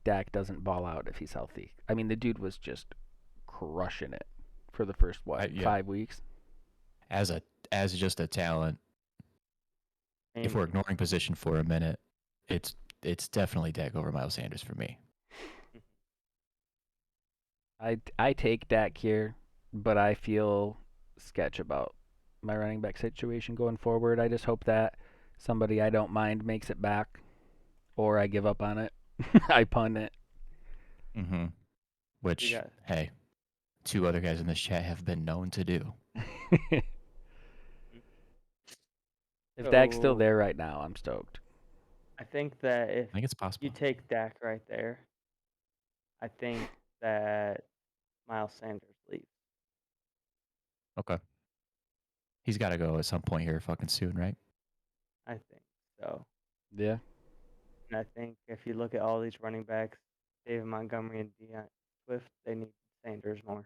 Dak doesn't ball out if he's healthy. I mean, the dude was just crushing it for the first 5 weeks. As just a talent, if we're ignoring position for a minute, it's definitely Dak over Miles Sanders for me. I take Dak here, but I feel sketch about my running back situation going forward. I just hope that somebody I don't mind makes it back, or I give up on it. I punt it. Mm-hmm. Which, hey, 2 other guys in this chat have been known to do. If Dak's still there right now, I'm stoked. I think that if I think it's possible. you take Dak right there, I think that Miles Sanders leaves. Okay. He's got to go at some point here fucking soon, right? I think so. Yeah. And I think if you look at all these running backs, David Montgomery and Deion Swift, they need Sanders more.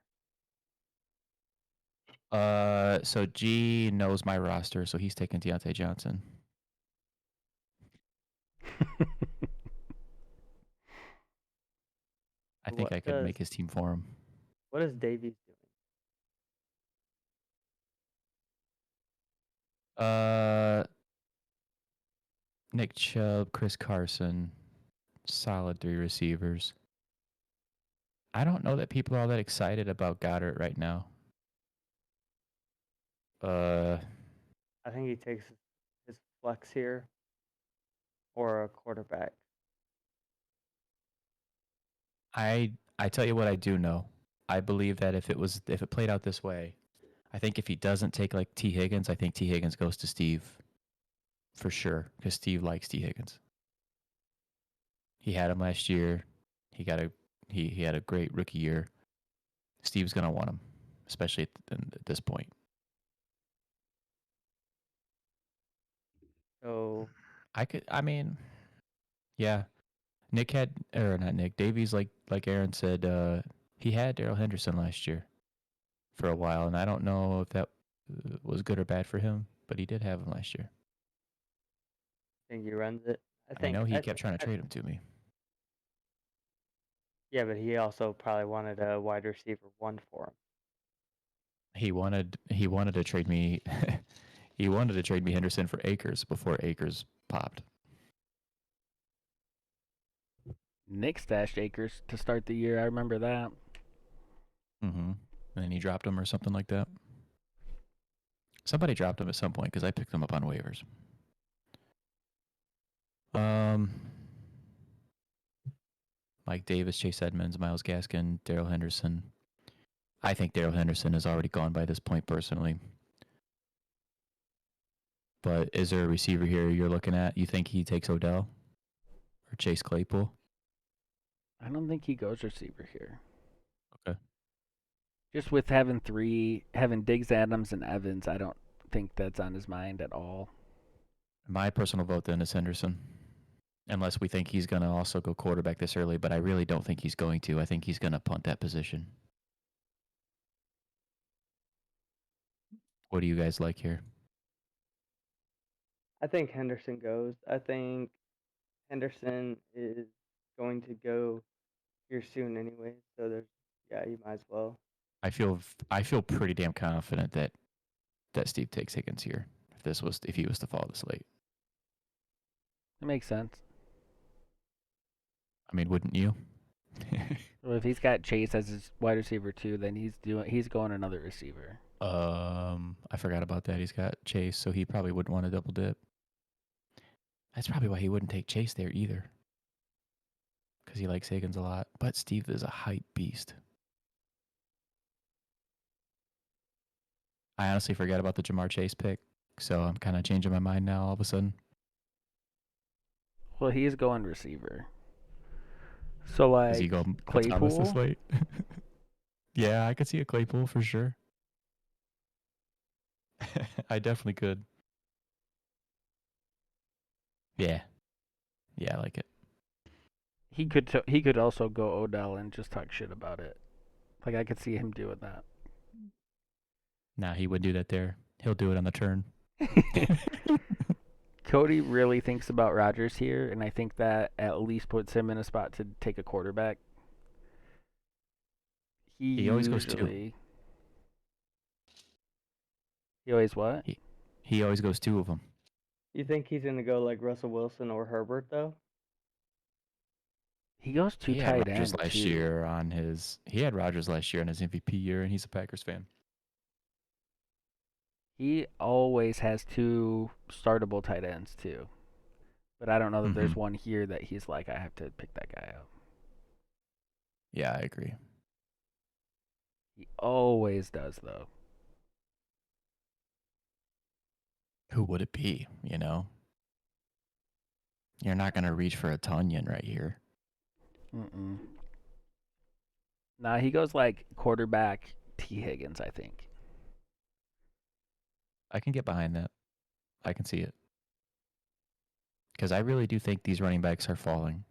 So G knows my roster, so he's taking Deontay Johnson. I think I could make his team for him. What is Davies doing? Nick Chubb, Chris Carson, solid 3 receivers. I don't know that people are all that excited about Goddard right now. I think he takes his flex here or a quarterback. I tell you what I do know. I believe that if it played out this way, I think if he doesn't take like T. Higgins, I think T. Higgins goes to Steve for sure, because Steve likes T. Higgins. He had him last year. He had a great rookie year. Steve's gonna want him, especially at this point. So yeah. Nick had, or not Nick, Davies, like Aaron said, he had Darrell Henderson last year for a while, and I don't know if that was good or bad for him, but he did have him last year. I think he runs it. I know he kept trying to trade him to me. Yeah, but he also probably wanted a wide receiver 1 for him. He wanted to trade me he wanted to trade me Henderson for Akers before Akers popped. Nick stashed Akers to start the year. I remember that. Mm-hmm. And then he dropped him or something like that. Somebody dropped him at some point because I picked him up on waivers. Mike Davis, Chase Edmonds, Myles Gaskin, Darrell Henderson. I think Darrell Henderson is already gone by this point personally. But is there a receiver here you're looking at? You think he takes Odell or Chase Claypool? I don't think he goes receiver here. Okay. Just with having Diggs, Adams, and Evans, I don't think that's on his mind at all. My personal vote then is Henderson. Unless we think he's going to also go quarterback this early, but I really don't think he's going to. I think he's going to punt that position. What do you guys like here? I think Henderson goes. I think Henderson is going to go here soon anyway, so you might as well. I feel pretty damn confident that Steve takes Higgins here if he was to fall this late. It makes sense. I mean, wouldn't you? Well, if he's got Chase as his wide receiver too, then he's going another receiver. I forgot about that. He's got Chase, so he probably wouldn't want to double dip. That's probably why he wouldn't take Chase there either, because he likes Higgins a lot. But Steve is a hype beast. I honestly forgot about the Jamar Chase pick, so I'm kind of changing my mind now all of a sudden. Well, he's going receiver. So Does he like go Thomas this Claypool, late? Yeah, I could see a Claypool for sure. I definitely could. Yeah. Yeah, I like it. he could also go Odell and just talk shit about it. Like I could see him doing that. Nah, he would do that there. He'll do it on the turn. Cody really thinks about Rodgers here, and I think that at least puts him in a spot to take a quarterback. He always goes two. He always what? He always goes two of them. You think he's gonna go like Russell Wilson or Herbert though? He goes two He had tight Rodgers end last too. year on his. He had Rodgers last year on his MVP year, and he's a Packers fan. He always has two startable tight ends too. But I don't know that there's one here that he's like, I have to pick that guy out. Yeah, I agree. He always does though. Who would it be? You know, you're not gonna reach for a Tunyon right here. Mm-mm. Nah, he goes like quarterback T. Higgins, I think. I can get behind that. I can see it. Because I really do think these running backs are falling.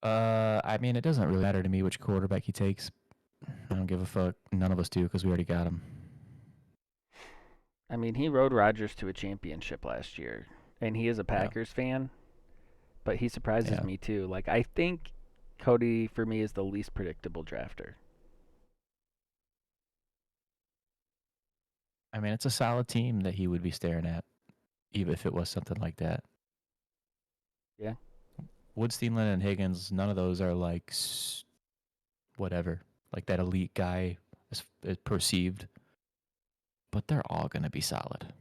I mean, it doesn't really matter to me which quarterback he takes. I don't give a fuck. None of us do because we already got him. I mean, he rode Rodgers to a championship last year, and he is a Packers fan, but he surprises me too. Like, I think Cody, for me, is the least predictable drafter. I mean, it's a solid team that he would be staring at, even if it was something like that. Yeah. Wood, Steenland, and Higgins, none of those are like whatever, like that elite guy is perceived, but they're all going to be solid.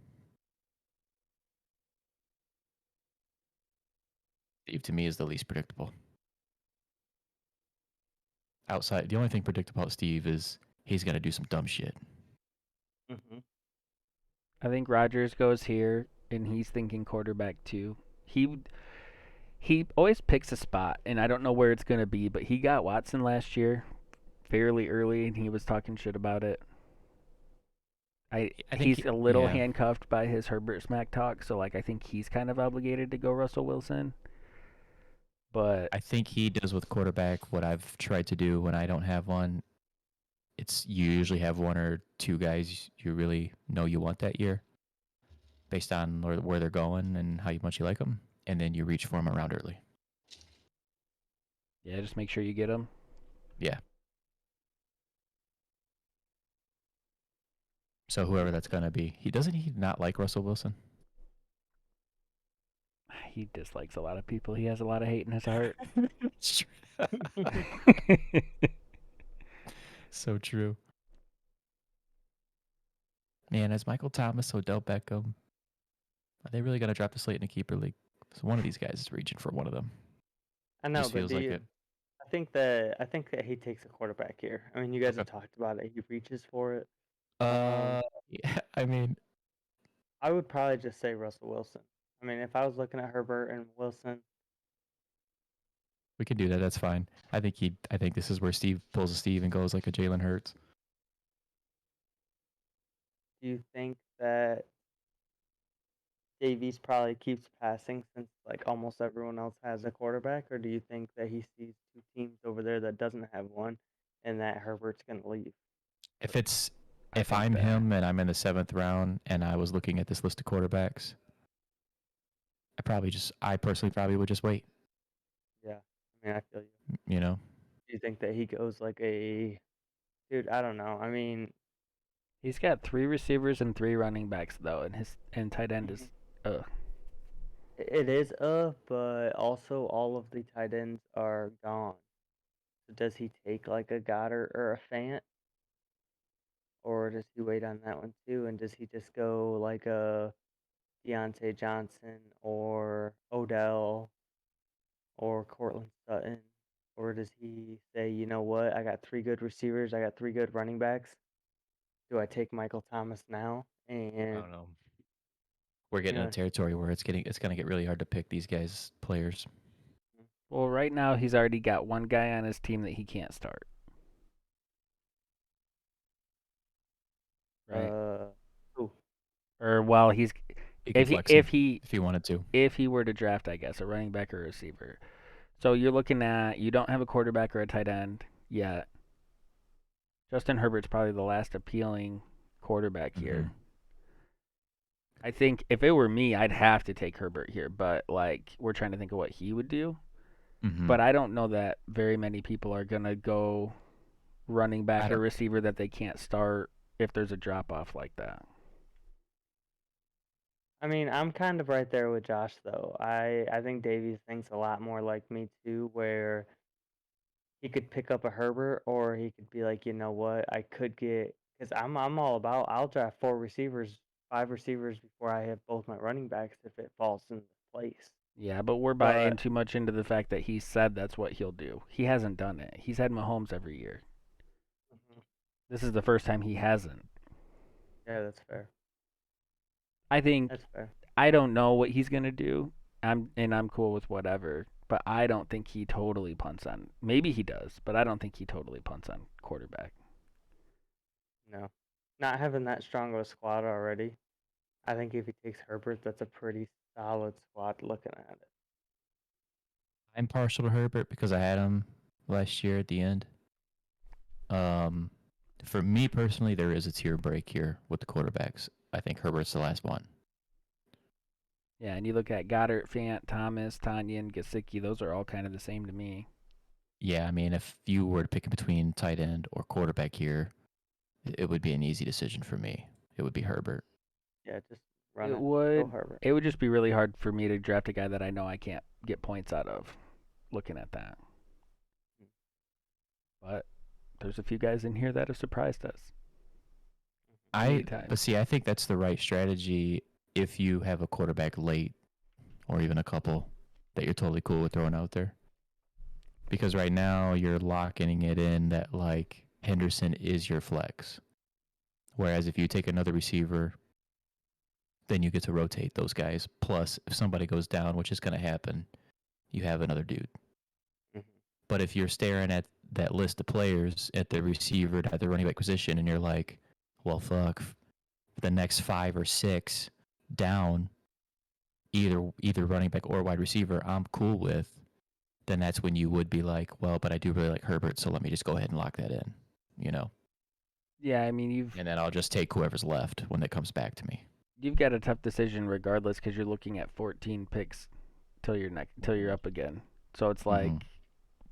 Steve, to me, is the least predictable. Outside, the only thing predictable about Steve is he's going to do some dumb shit. Mm-hmm. I think Rodgers goes here, and he's thinking quarterback too. He always picks a spot, and I don't know where it's going to be, but he got Watson last year fairly early, and he was talking shit about it. I think he's a little handcuffed by his Herbert smack talk, so like I think he's kind of obligated to go Russell Wilson. But I think he does with quarterback what I've tried to do when I don't have one. It's you usually have one or two guys you really know you want that year, based on where they're going and how much you like them, and then you reach for them around early. Yeah, just make sure you get them. Yeah. So whoever that's gonna be, he not like Russell Wilson? He dislikes a lot of people. He has a lot of hate in his heart. So true. Man, is Michael Thomas, Odell Beckham, are they really gonna drop the slate in a keeper league? So one of these guys is reaching for one of them. I know, Just but feels like it. I think that he takes a quarterback here. I mean, you guys have talked about it. He reaches for it. Yeah, I mean, I would probably just say Russell Wilson. I mean, if I was looking at Herbert and Wilson, we can do that. That's fine. I think this is where Steve pulls a Steve and goes like a Jalen Hurts. do you think that Davies probably keeps passing since like almost everyone else has a quarterback, or do you think that he sees two teams over there that doesn't have one, and that Herbert's gonna leave? If I'm him and I'm in the 7th round and I was looking at this list of quarterbacks, I personally probably would just wait. Yeah, I mean, I feel you. You know. Do you think that he goes like a dude? I don't know. I mean, he's got 3 receivers and 3 running backs though, and tight end is It is but also all of the tight ends are gone. So does he take like a Goddard or a Fant? Or does he wait on that one too? And does he just go like a Deontay Johnson or Odell or Cortland Sutton? Or does he say, you know what, I got 3 good receivers, I got 3 good running backs. Do I take Michael Thomas now? I And, don't know. We're you getting in know, a territory where it's gonna get really hard to pick these guys players. Well, right now he's already got one guy on his team that he can't start. Right. who? Or well, he's He can flex him if he wanted to. if he were to draft, I guess, a running back or a receiver. So you're looking at you don't have a quarterback or a tight end yet. Justin Herbert's probably the last appealing quarterback here. I think if it were me, I'd have to take Herbert here, but like we're trying to think of what he would do. But I don't know that very many people are gonna go running back or receiver that they can't start if there's a drop off like that. I mean, I'm kind of right there with Josh, though. I think Davies thinks a lot more like me, too, where he could pick up a Herbert, or he could be like, you know what, I could get, because I'm all about, I'll draft 4 receivers, 5 receivers before I have both my running backs if it falls into place. Yeah, but we're buying too much into the fact that he said that's what he'll do. He hasn't done it. He's had Mahomes every year. This is the first time he hasn't. Yeah, that's fair. I think That's fair. I don't know what he's gonna do. I'm cool with whatever, but I don't think he totally punts on. Maybe he does, but I don't think he totally punts on quarterback. No. Not having that strong of a squad already, I think if he takes Herbert, that's a pretty solid squad looking at it. I'm partial to Herbert because I had him last year at the end. For me personally, there is a tier break here with the quarterbacks. I think Herbert's the last one. Yeah, and you look at Goddard, Fant, Thomas, Tanyan, Gesicki, those are all kind of the same to me. Yeah, I mean, if you were to pick between tight end or quarterback here, it would be an easy decision for me. It would be Herbert. Yeah, just run It it. Go would. Herbert. It would just be really hard for me to draft a guy that I know I can't get points out of. Looking at that, but there's a few guys in here that have surprised us. But see, I think that's the right strategy if you have a quarterback late or even a couple that you're totally cool with throwing out there. Because right now you're locking it in that like Henderson is your flex. Whereas if you take another receiver, then you get to rotate those guys. Plus, if somebody goes down, which is going to happen, you have another dude. But if you're staring at that list of players at the receiver, at the running back position, and you're like, well, fuck, the next 5 or 6 down, either running back or wide receiver, I'm cool with, then that's when you would be like, well, but I do really like Herbert, so let me just go ahead and lock that in, you know? Yeah, I mean and then I'll just take whoever's left when it comes back to me. You've got a tough decision regardless because you're looking at 14 picks till you're up again. So it's like,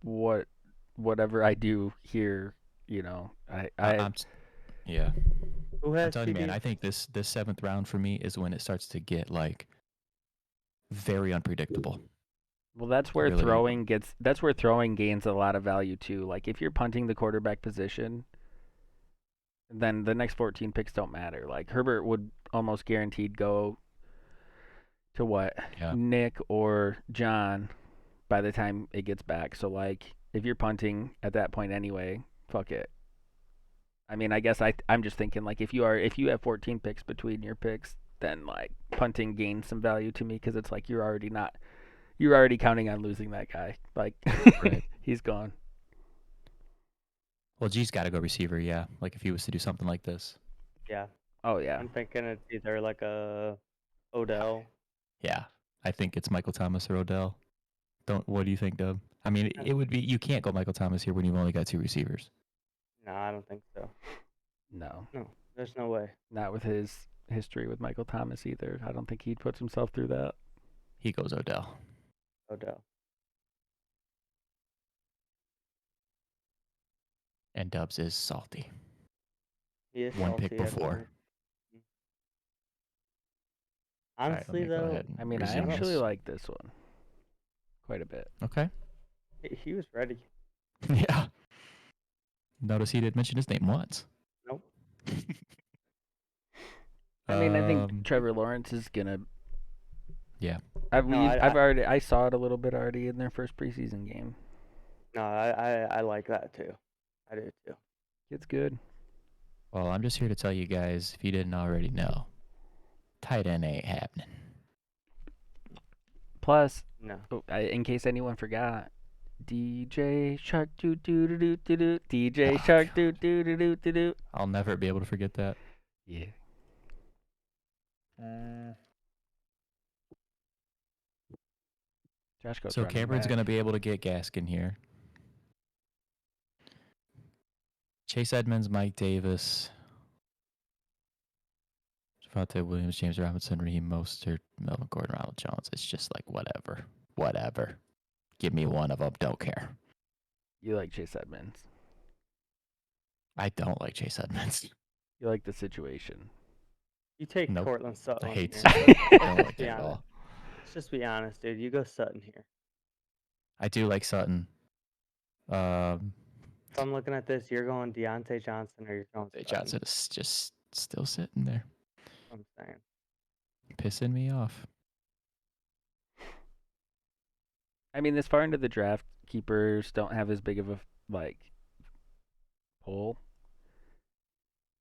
whatever I do here, you know, yeah. Who has I'm telling you, man, I think this 7th round for me is when it starts to get like very unpredictable. Well, that's where throwing gains a lot of value too. Like if you're punting the quarterback position, then the next 14 picks don't matter. Like Herbert would almost guaranteed go to what? Yeah. Nick or John by the time it gets back. So like if you're punting at that point anyway, fuck it. I mean, I guess I'm just thinking like if you have 14 picks between your picks, then like punting gains some value to me because it's like you're already counting on losing that guy. Like Right. He's gone. Well, G's got to go receiver, yeah. Like if he was to do something like this. Yeah. Oh yeah. I'm thinking it's either like a Odell. Yeah, I think it's Michael Thomas or Odell. What do you think, Dub? I mean, it would be, you can't go Michael Thomas here when you've only got 2 receivers. No, I don't think so. No, there's no way. Not with his history with Michael Thomas either. I don't think he puts himself through that. He goes Odell. And Dubs is salty. He is One salty, pick before. Honestly, though, I mean, I actually like this one quite a bit. Okay. He was ready. Yeah. Notice he didn't mention his name once. Nope. I mean, I think Trevor Lawrence is gonna. Yeah. I saw it a little bit already in their first preseason game. No, I like that too. I do too. It's good. Well, I'm just here to tell you guys, if you didn't already know, tight end ain't happening. Plus, No. in case anyone forgot, DJ Shark doo doo doo doo doo doo. DJ Oh, Shark God. doo doo doo doo doo doo. I'll never be able to forget that. Yeah. Josh goes So running Cameron's back. going to be able to get Gaskin here. Chase Edmonds, Mike Davis, Davonte Williams, James Robinson, Raheem Mostert, Melvin Gordon, Ronald Jones. It's just like whatever. Whatever. Give me one of them. Don't care. You like Chase Edmonds. Oh. I don't like Chase Edmonds. You like the situation. You take Nope. Cortland Sutton. I hate here. Sutton. I don't Let's like be it at honest. all. Let's just be honest, dude. You go Sutton here. I do like Sutton. If I'm looking at this, you're going Deontay Johnson or you're going Sutton. Johnson is just still sitting there, That's what I'm saying. pissing me off. I mean, this far into the draft, keepers don't have as big of a pull.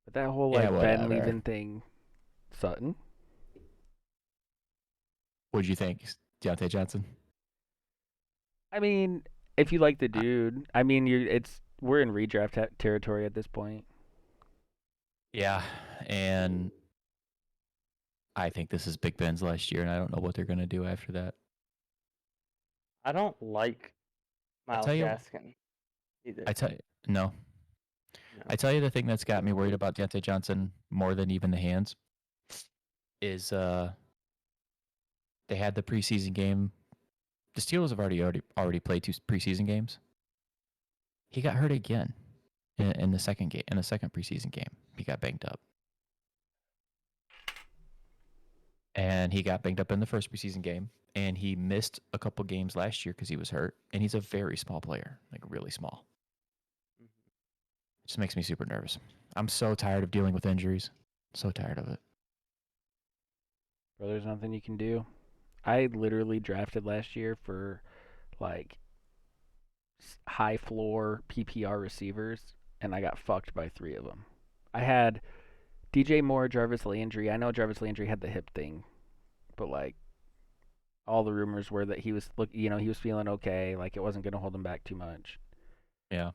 But that whole Yeah, Ben whatever. leaving thing, Sutton. What'd you think, Deontay Johnson? I mean, if you like the dude, I mean, we're in redraft territory at this point. Yeah, and I think this is Big Ben's last year, and I don't know what they're going to do after that. I don't like Miles tell you- Gaskin either. No. I tell you the thing that's got me worried about Deontay Johnson more than even the hands is they had the preseason game. The Steelers have already played 2 preseason games. He got hurt again in the second game, in the second preseason game. He got banged up. And he got banged up in the first preseason game, and he missed a couple games last year because he was hurt. And he's a very small player, like really small. Mhm. It just makes me super nervous. I'm so tired of dealing with injuries. So tired of it. Bro, there's nothing you can do. I literally drafted last year for high floor PPR receivers, and I got fucked by 3 of them. I had DJ Moore, Jarvis Landry. I know Jarvis Landry had the hip thing, but all the rumors were that he was he was feeling okay, like it wasn't going to hold him back too much. Yeah.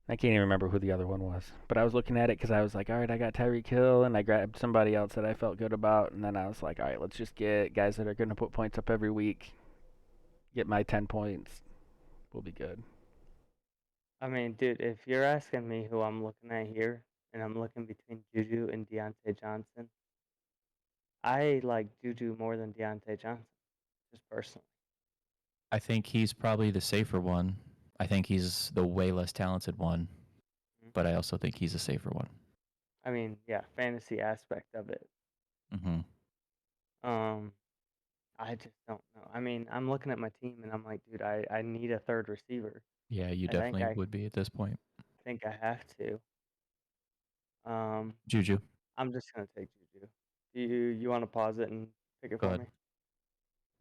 I can't even remember who the other one was, but I was looking at it because I was like, all right, I got Tyreek Hill, and I grabbed somebody else that I felt good about, and then I was like, all right, let's just get guys that are going to put points up every week. Get my 10 points. We'll be good. I mean, dude, if you're asking me who I'm looking at here, and I'm looking between Juju and Deontay Johnson, I like Juju more than Deontay Johnson, just personally. I think he's probably the safer one. I think he's the way less talented one, but I also think he's a safer one. I mean, yeah, fantasy aspect of it. Mm-hmm. I just don't know. I mean, I'm looking at my team and I'm like, dude, I need a third receiver. Yeah, you I think definitely would be at this point. I think I have to. Juju. I'm just gonna take Juju. You want to pause it and pick it Go for ahead.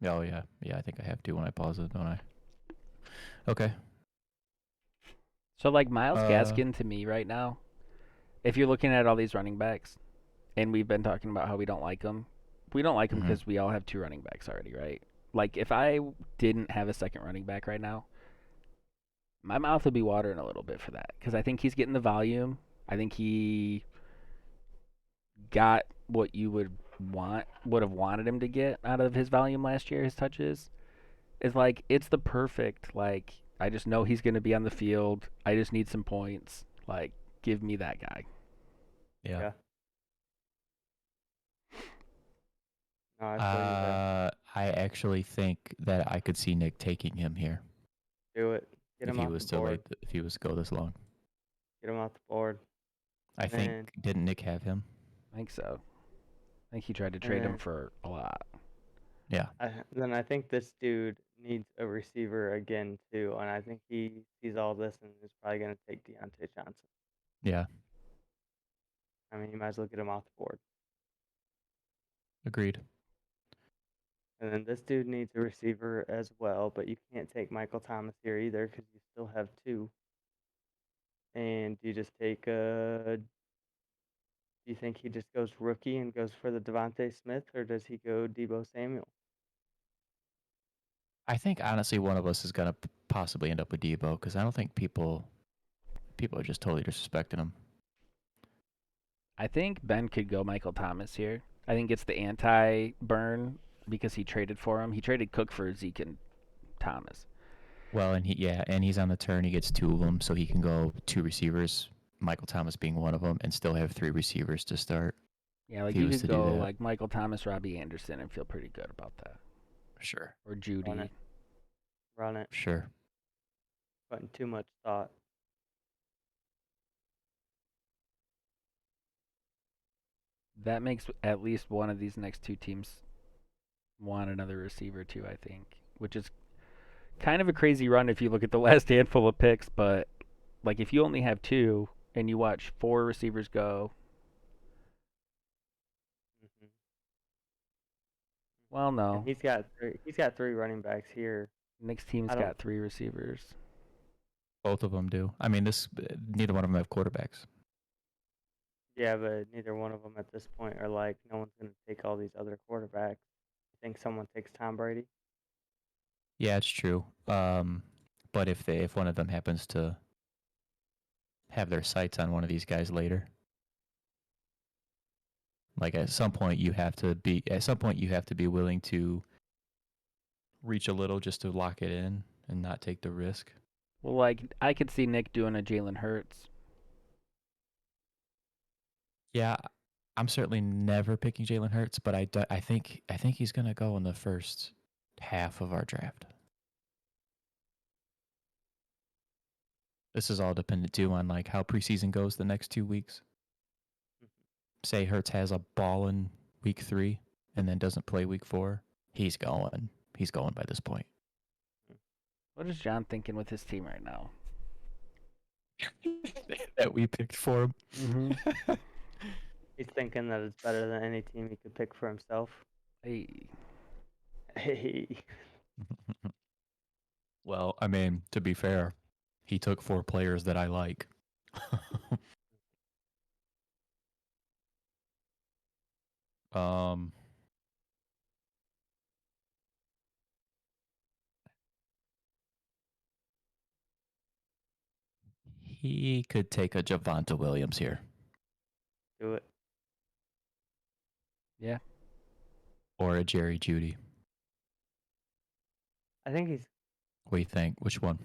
me? Oh, yeah. Yeah, I think I have to when I pause it, don't I? Okay. So Miles Gaskin to me right now, if you're looking at all these running backs, and we've been talking about how we don't like them, we don't like them because we all have 2 running backs already, right? Like if I didn't have a second running back right now, my mouth would be watering a little bit for that because I think he's getting the volume. I think he got what you would have wanted him to get out of his volume last year. His touches is it's the perfect I just know he's going to be on the field. I just need some points. Give me that guy. Yeah. No, I feel you there. I actually think that I could see Nick taking him here. Do it. Get if him he off was the board. if he was go this long. Get him off the board. I think didn't Nick have him? I think so. I think he tried to trade him for a lot. Yeah. Then I think this dude needs a receiver again too, and I think he sees all this and is probably gonna take Deontay Johnson. Yeah. I mean, you might as well get him off the board. Agreed. And then this dude needs a receiver as well, but you can't take Michael Thomas here either because you still have two. And do you just take do you think he just goes rookie and goes for the Davonte Smith, or does he go Debo Samuel? I think honestly one of us is gonna possibly end up with Debo because I don't think people are just totally disrespecting him. I think Ben could go Michael Thomas here. I think it's the anti-burn because he traded for him. He traded Cook for Zeke and Thomas. Well, and he's on the turn. He gets two of them, so he can go two receivers, Michael Thomas being one of them, and still have three receivers to start. Yeah, like He you was could to do go that. like Michael Thomas, Robbie Anderson, and feel pretty good about that. Sure. Or Judy. Run it. Sure. Putting too much thought. That makes at least one of these next two teams want another receiver too, I think. Which is kind of a crazy run if you look at the last handful of picks, but like if you only have two and you watch four receivers go, Mhm. well, no. And he's got three running backs here. Next team's I don't- got three receivers. Both of them do. I mean, neither one of them have quarterbacks. Yeah, but neither one of them at this point are like, no one's going to take all these other quarterbacks. You think someone takes Tom Brady? Yeah, it's true. But if one of them happens to have their sights on one of these guys later, like at some point you have to be willing to reach a little just to lock it in and not take the risk. Well, like I could see Nick doing a Jalen Hurts. Yeah, I'm certainly never picking Jalen Hurts, but I think he's gonna go in the first half of our draft. This is all dependent too on like how preseason goes the next 2 weeks. Say Hurts has a ball in week 3 and then doesn't play week 4, he's going. He's going by this point. What is John thinking with his team right now? That we picked for him. Mm-hmm. He's thinking that it's better than any team he could pick for himself. Hey. Hey. Well, I mean, to be fair, he took 4 players that I like. um He could take a Javonte Williams here. Do it. Yeah. Or a Jerry Jeudy. I think he's. What do you think? Which one?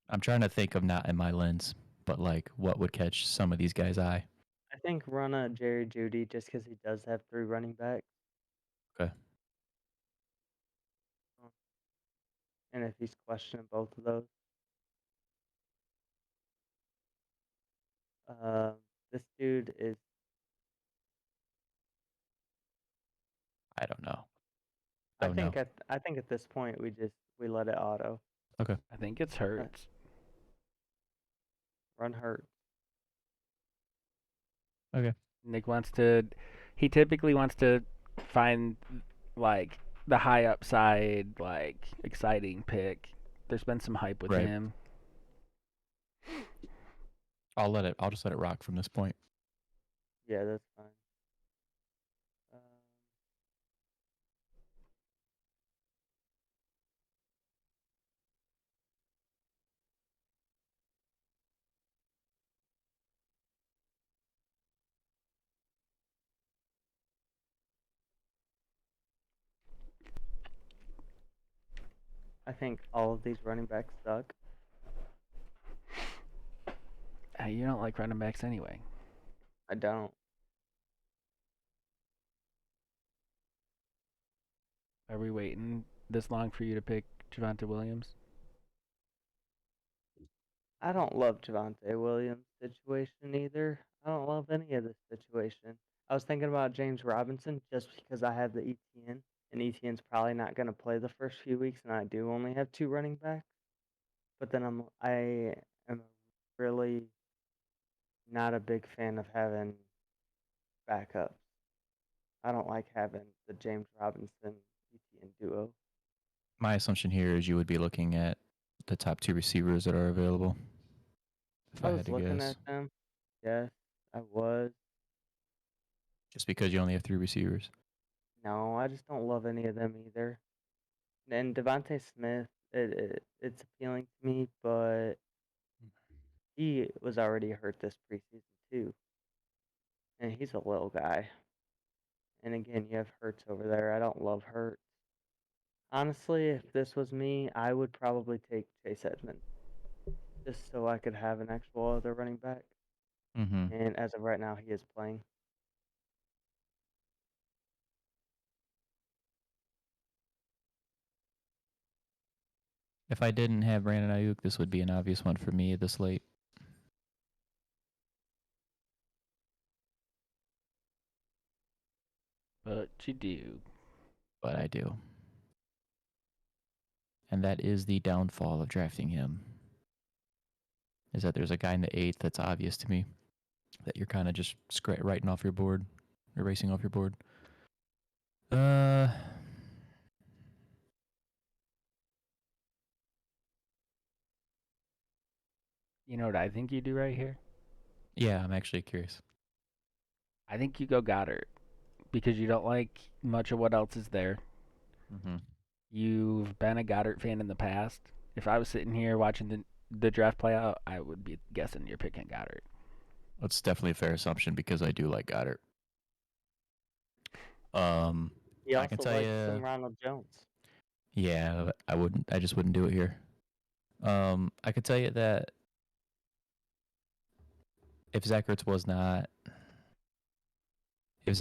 I'm trying to think of not in my lens, but like what would catch some of these guys' eye. I think run a Jerry Jeudy just because he does have 3 running backs. Okay. And if he's questioning both of those. This dude is. I don't know. I think at this point we let it auto. Okay. I think it's Hurts. Run Hurt. Okay. Nick he typically wants to find like the high upside, like exciting pick. There's been some hype with Right. him. I'll just let it rock from this point. Yeah, that's fine. I think all of these running backs suck. You don't like running backs anyway. I don't. Are we waiting this long for you to pick Javonte Williams? I don't love Javonte Williams' situation either. I don't love any of this situation. I was thinking about James Robinson just because I have the ETN, and ETN's probably not going to play the first few weeks, and I do only have 2 running backs. But then I am really not a big fan of having backups. I don't like having the James Robinson ETN duo. My assumption here is you would be looking at the top 2 receivers that are available. If I I had was to looking guess, at them. Yes, I was. just because you only have 3 receivers. No, I just don't love any of them either. And Davonte Smith, it's appealing to me, but he was already hurt this preseason too, and he's a little guy. And again, you have Hurts over there. I don't love Hurts. Honestly, if this was me, I would probably take Chase Edmonds just so I could have an actual other running back. Mm-hmm. And as of right now, he is playing. If I didn't have Brandon Ayuk, this would be an obvious one for me this late. But you do. But I do. And that is the downfall of drafting him. Is that there's a guy in the 8th that's obvious to me that you're kind of just writing off your board, erasing off your board. You know what I think you do right here? Yeah, I'm actually curious. I think you go Goddard because you don't like much of what else is there. Mm-hmm. You've been a Goddard fan in the past. If I was sitting here watching the draft play out, I would be guessing you're picking Goddard. That's definitely a fair assumption because I do like Goddard. He I can also tell likes some you. Ronald Jones. Yeah, I wouldn't. I just wouldn't do it here. I could tell you that if Zach Ertz was not in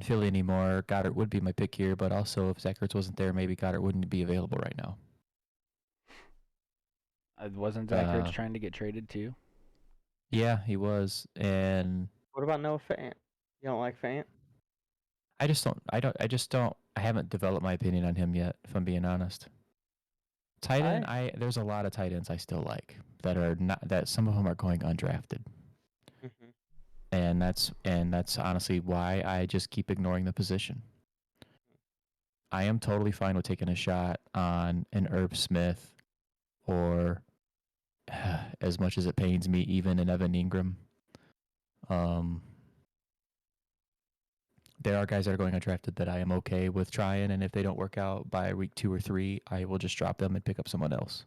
Philly anymore, Goddard would be my pick here. But also, if Zach Ertz wasn't there, maybe Goddard wouldn't be available right now. Wasn't Zach Ertz trying to get traded too? Yeah, he was, and What about Noah Fant? You don't like Fant? I haven't developed my opinion on him yet, if I'm being honest. Tight end, there's a lot of tight ends I still like that some of them are going undrafted. Mm-hmm. And that's honestly why I just keep ignoring the position. I am totally fine with taking a shot on an Herb Smith or as much as it pains me, even an Evan Ingram. There are guys that are going undrafted that I am okay with trying, and if they don't work out by week 2 or 3, I will just drop them and pick up someone else.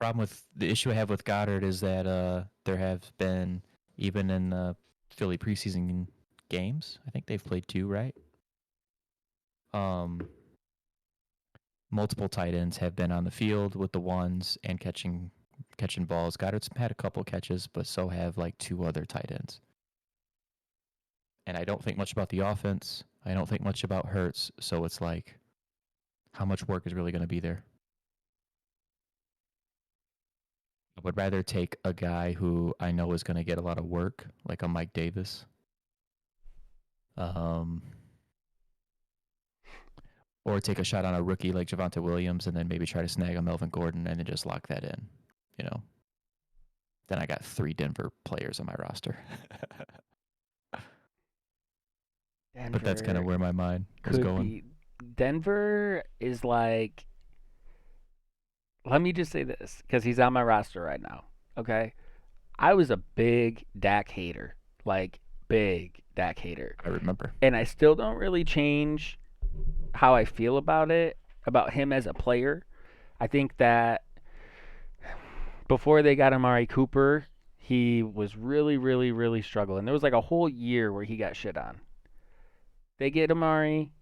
The issue I have with Goddard is that there have been, even in the Philly preseason games, I think they've played 2, right? Multiple tight ends have been on the field with the ones and catching balls. Goddard's had a couple catches, but so have like 2 other tight ends. And I don't think much about the offense. I don't think much about Hurts, so it's like, how much work is really going to be there? I would rather take a guy who I know is going to get a lot of work, like a Mike Davis. Or take a shot on a rookie like Javonte Williams and then maybe try to snag a Melvin Gordon and then just lock that in, you know. Then I got 3 Denver players on my roster. But that's kind of where my mind was going. Denver is like, let me just say this, because he's on my roster right now, okay? I was a big Dak hater, like big Dak hater. I remember. And I still don't really change how I feel about him as a player. I think that before they got Amari Cooper, he was really, really, really struggling. There was like a whole year where he got shit on. They get Amari,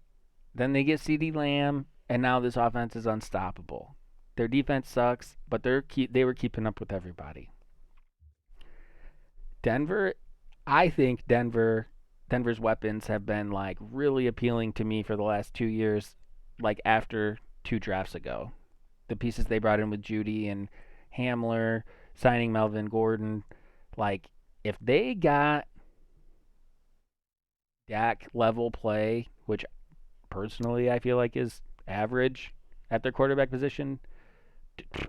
then they get CeeDee Lamb, and now this offense is unstoppable. Their defense sucks, but they were keeping up with everybody. Denver, I think Denver's weapons have been like really appealing to me for the last 2 years, like after 2 drafts ago. The pieces they brought in with Judy and Hamler, signing Melvin Gordon, like if they got Dak level play, which personally I feel like is average at their quarterback position,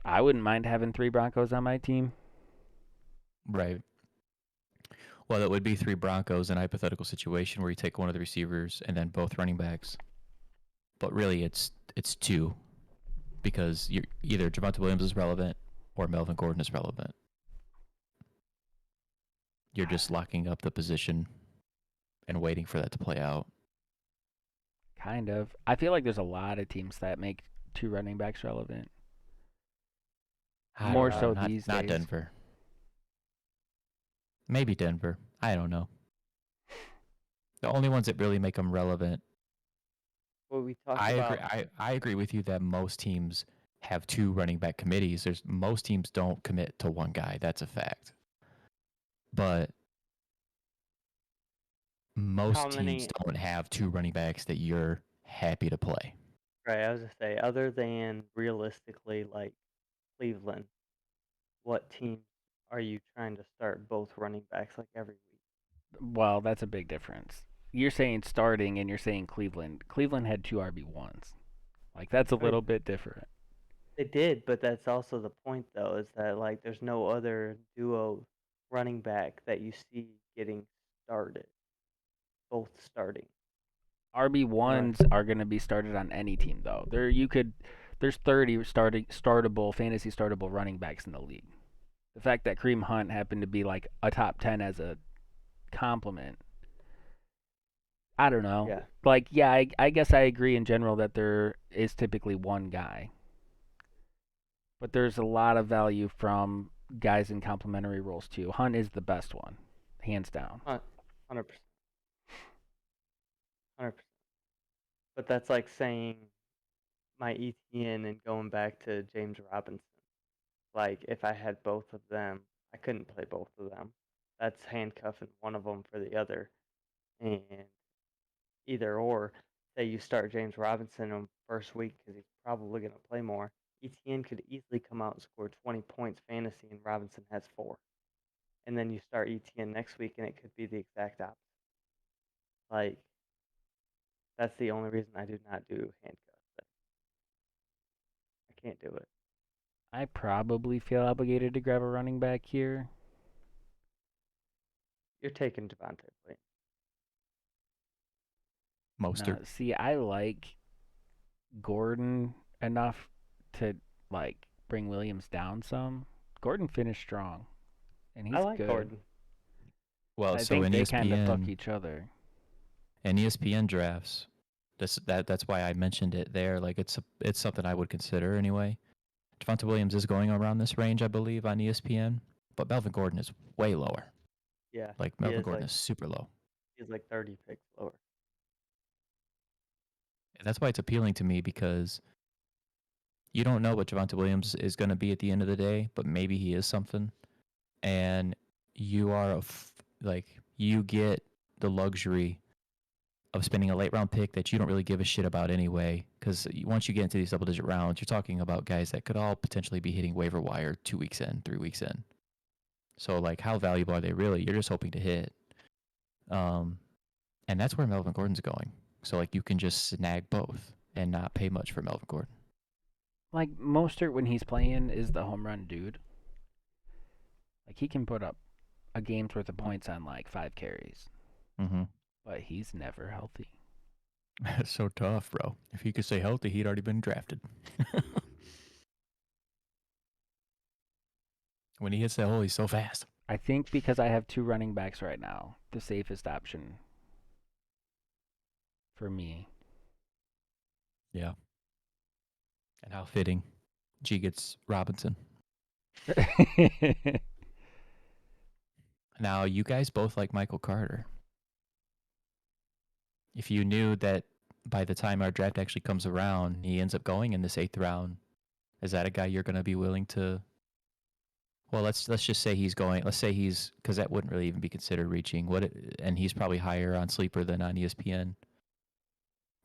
I wouldn't mind having 3 Broncos on my team. Right. Well, it would be 3 Broncos in a hypothetical situation where you take one of the receivers and then both running backs. But really, it's 2 because you're either Davonte Williams is relevant or Melvin Gordon is relevant. You're just locking up the position and waiting for that to play out. Kind of. I feel like there's a lot of teams that make 2 running backs relevant. I More don't so know, these not days. Denver. Maybe Denver. I don't know. The only ones that really make them relevant. What we talked I about. agree. I agree with you that most teams have 2 running back committees. Most teams don't commit to one guy. That's a fact. But most teams don't have 2 running backs that you're happy to play. Right, I was gonna say, other than realistically like Cleveland, what teams are you trying to start both running backs like every week? Well, that's a big difference. You're saying starting and you're saying Cleveland. Cleveland had 2 RB1s. Like that's a I mean, little bit different. they did, but that's also the point though, is that like there's no other duo running back that you see getting started, both starting. RB1s are going to be started on any team though. There's 30 startable fantasy startable running backs in the league. The fact that Kareem Hunt happened to be like a top 10 as a compliment. I don't know. Yeah. Like, yeah, I guess I agree in general that there is typically one guy. But there's a lot of value from guys in complementary roles too. Hunt is the best one, hands down. 100%. 100%. But that's like saying my ETN and going back to James Robinson. Like, if I had both of them, I couldn't play both of them. That's handcuffing one of them for the other. And either or, say you start James Robinson on first week because he's probably going to play more. ETN could easily come out and score 20 points fantasy, and Robinson has 4. And then you start ETN next week, and it could be the exact opposite. Like, that's the only reason I do not do handcuffs. I can't do it. I probably feel obligated to grab a running back here. You're taking Davonte Williams. Mostert. See, I like Gordon enough to like bring Williams down some. Gordon finished strong, and he's I like good. Gordon. Well, I so think in they kind of fuck ESPN, each other. in ESPN drafts, that's why I mentioned it there. Like it's something I would consider anyway. Davonte Williams is going around this range, I believe, on ESPN, but Melvin Gordon is way lower. Yeah. Like Melvin Gordon is super low. He's like 30 picks lower. And that's why it's appealing to me because you don't know what Davonte Williams is going to be at the end of the day, but maybe he is something. And you are you get the luxury of spending a late round pick that you don't really give a shit about anyway. Because once you get into these double digit rounds, you're talking about guys that could all potentially be hitting waiver wire 2 weeks in, 3 weeks in. So like, how valuable are they really? You're just hoping to hit. And that's where Melvin Gordon's going. So like, you can just snag both and not pay much for Melvin Gordon. Like Mostert when he's playing is the home run dude. Like he can put up a game's worth of points on like 5 carries. Mm-hmm. But he's never healthy. That's so tough, bro. If he could stay healthy, he'd already been drafted. When he hits that hole, he's so fast. I think because I have 2 running backs right now, the safest option for me. Yeah. And how fitting. G gets Robinson. Now, you guys both like Michael Carter. If you knew that by the time our draft actually comes around, he ends up going in this 8th round, is that a guy you're going to be willing to? Well, let's just say he's going. Let's say he's, because that wouldn't really even be considered reaching. And he's probably higher on Sleeper than on ESPN.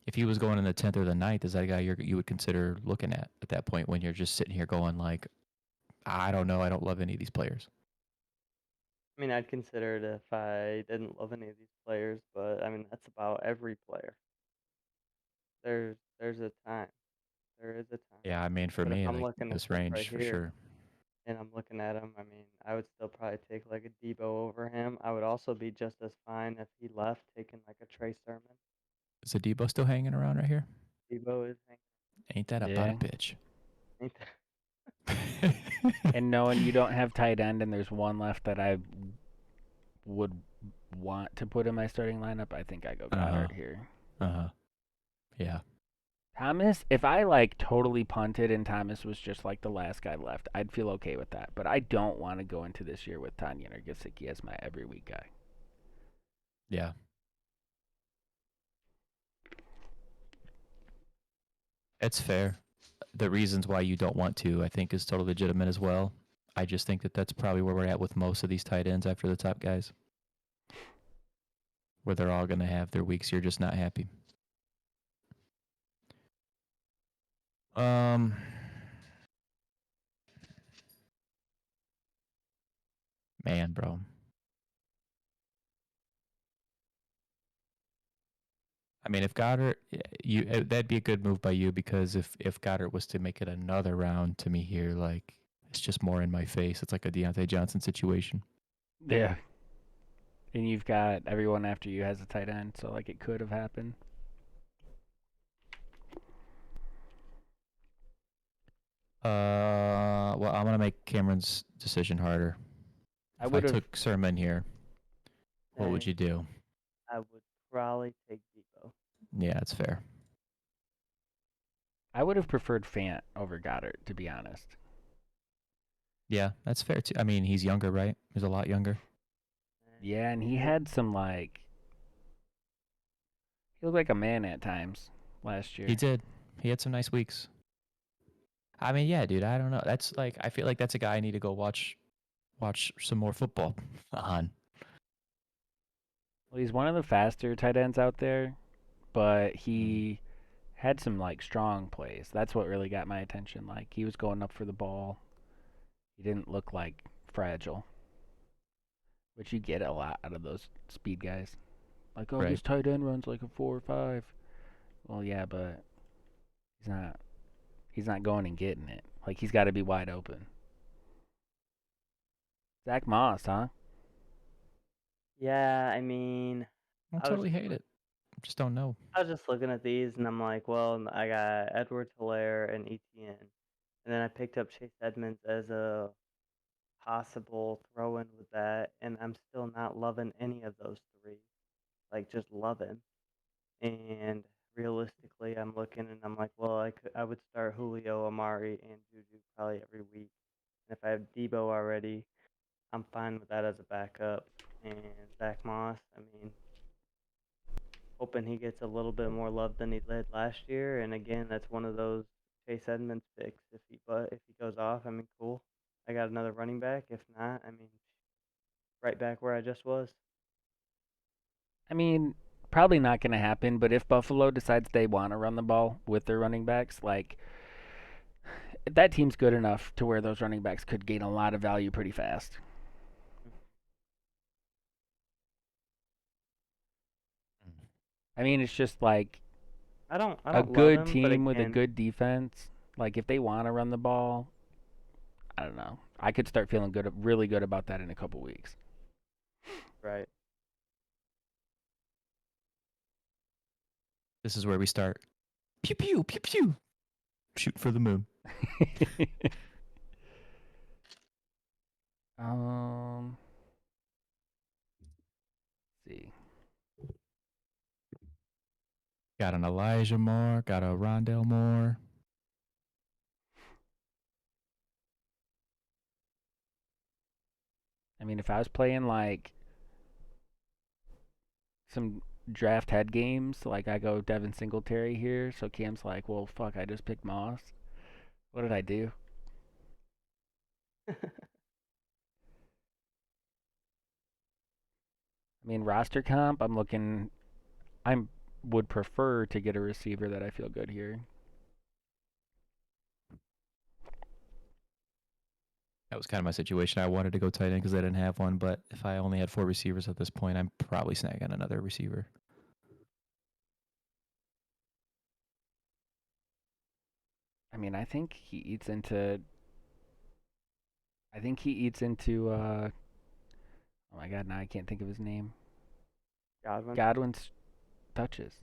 If he was going in the 10th or the 9th, is that a guy you would consider looking at that point when you're just sitting here going like, I don't know, I don't love any of these players? I mean, I'd consider it if I didn't love any of these players, but I mean, that's about every player. There's a time. There is a time. Yeah, I mean, for But if me, I'm like looking at this this range right for here, sure. and I'm looking at him, I mean, I would still probably take like a Debo over him. I would also be just as fine if he left taking like a Trey Sermon. Is the Debo still hanging around right here? Debo is Ain't that about a Yeah. bitch? hanging. And knowing you don't have tight end and there's one left that I would want to put in my starting lineup, I think I go Goddard here. Yeah. Thomas, if I like totally punted and Thomas was just like the last guy left, I'd feel okay with that. But I don't want to go into this year with Tanyan or Gesicki as my every week guy. Yeah. It's fair. The reasons why you don't want to, I think, is totally legitimate as well. I just think that that's probably where we're at with most of these tight ends after the top guys, where they're all going to have their weeks. You're just not happy. Man, bro. I mean, if Goddard, that'd be a good move by you, because if Goddard was to make it another round to me here, like, it's just more in my face. It's like a Deontay Johnson situation. Yeah. And you've got everyone after you has a tight end, so like it could have happened. Well, I'm gonna make Cameron's decision harder. If I took Sermon here, what would you do? I would probably take Debo. Yeah, it's fair. I would have preferred Fant over Goddard, to be honest. Yeah, that's fair too. I mean, he's younger, right? He's a lot younger. Yeah, and he had some like he looked like a man at times last year. He did. He had some nice weeks. I mean, yeah, dude. I don't know. That's like, I feel like that's a guy I need to go watch some more football on. Well, he's one of the faster tight ends out there, but he had some like strong plays. That's what really got my attention. Like he was going up for the ball. He didn't look like fragile, which you get a lot out of those speed guys. Like, oh, Right. this tight end runs like a 4 or 5. Well, yeah, but he's not going and getting it. Like he's got to be wide open. Zach Moss, huh? Yeah, I mean, I don't I was totally hate it. Just don't know. I was just looking at these and I'm like, well, I got Edwards Hilaire and ETN. And then I picked up Chase Edmonds as a possible throw in with that, and I'm still not loving any of those three. Like just loving. And realistically, I'm looking and I'm like, well, I would start Julio, Amari, and Juju probably every week. And if I have Debo already, I'm fine with that as a backup. And Zach Moss, I mean, hoping he gets a little bit more love than he did last year. And again, that's one of those Chase Edmonds picks. If he goes off, I mean, cool. I got another running back. If not, I mean, right back where I just was. I mean, probably not going to happen, but if Buffalo decides they want to run the ball with their running backs, like that team's good enough to where those running backs could gain a lot of value pretty fast. I mean, it's just like I don't a love good him, but team with a again, good defense. Like if they want to run the ball, I don't know. I could start feeling good, really good about that in a couple weeks. right. This is where we start. Pew pew pew pew. Shoot for the moon. See. Got an Elijah Moore. Got a Rondell Moore. I mean, if I was playing like some draft head games, like I go Devin Singletary here, so Cam's like, well, fuck, I just picked Moss. What did I do? I mean, roster comp, I would prefer to get a receiver that I feel good here. That was kind of my situation. I wanted to go tight end because I didn't have one, but if I only had 4 receivers at this point, I'm probably snagging another receiver. I mean, I think he eats into I think he eats into. Oh my God! Now I can't think of his name. Godwin. Godwin's touches.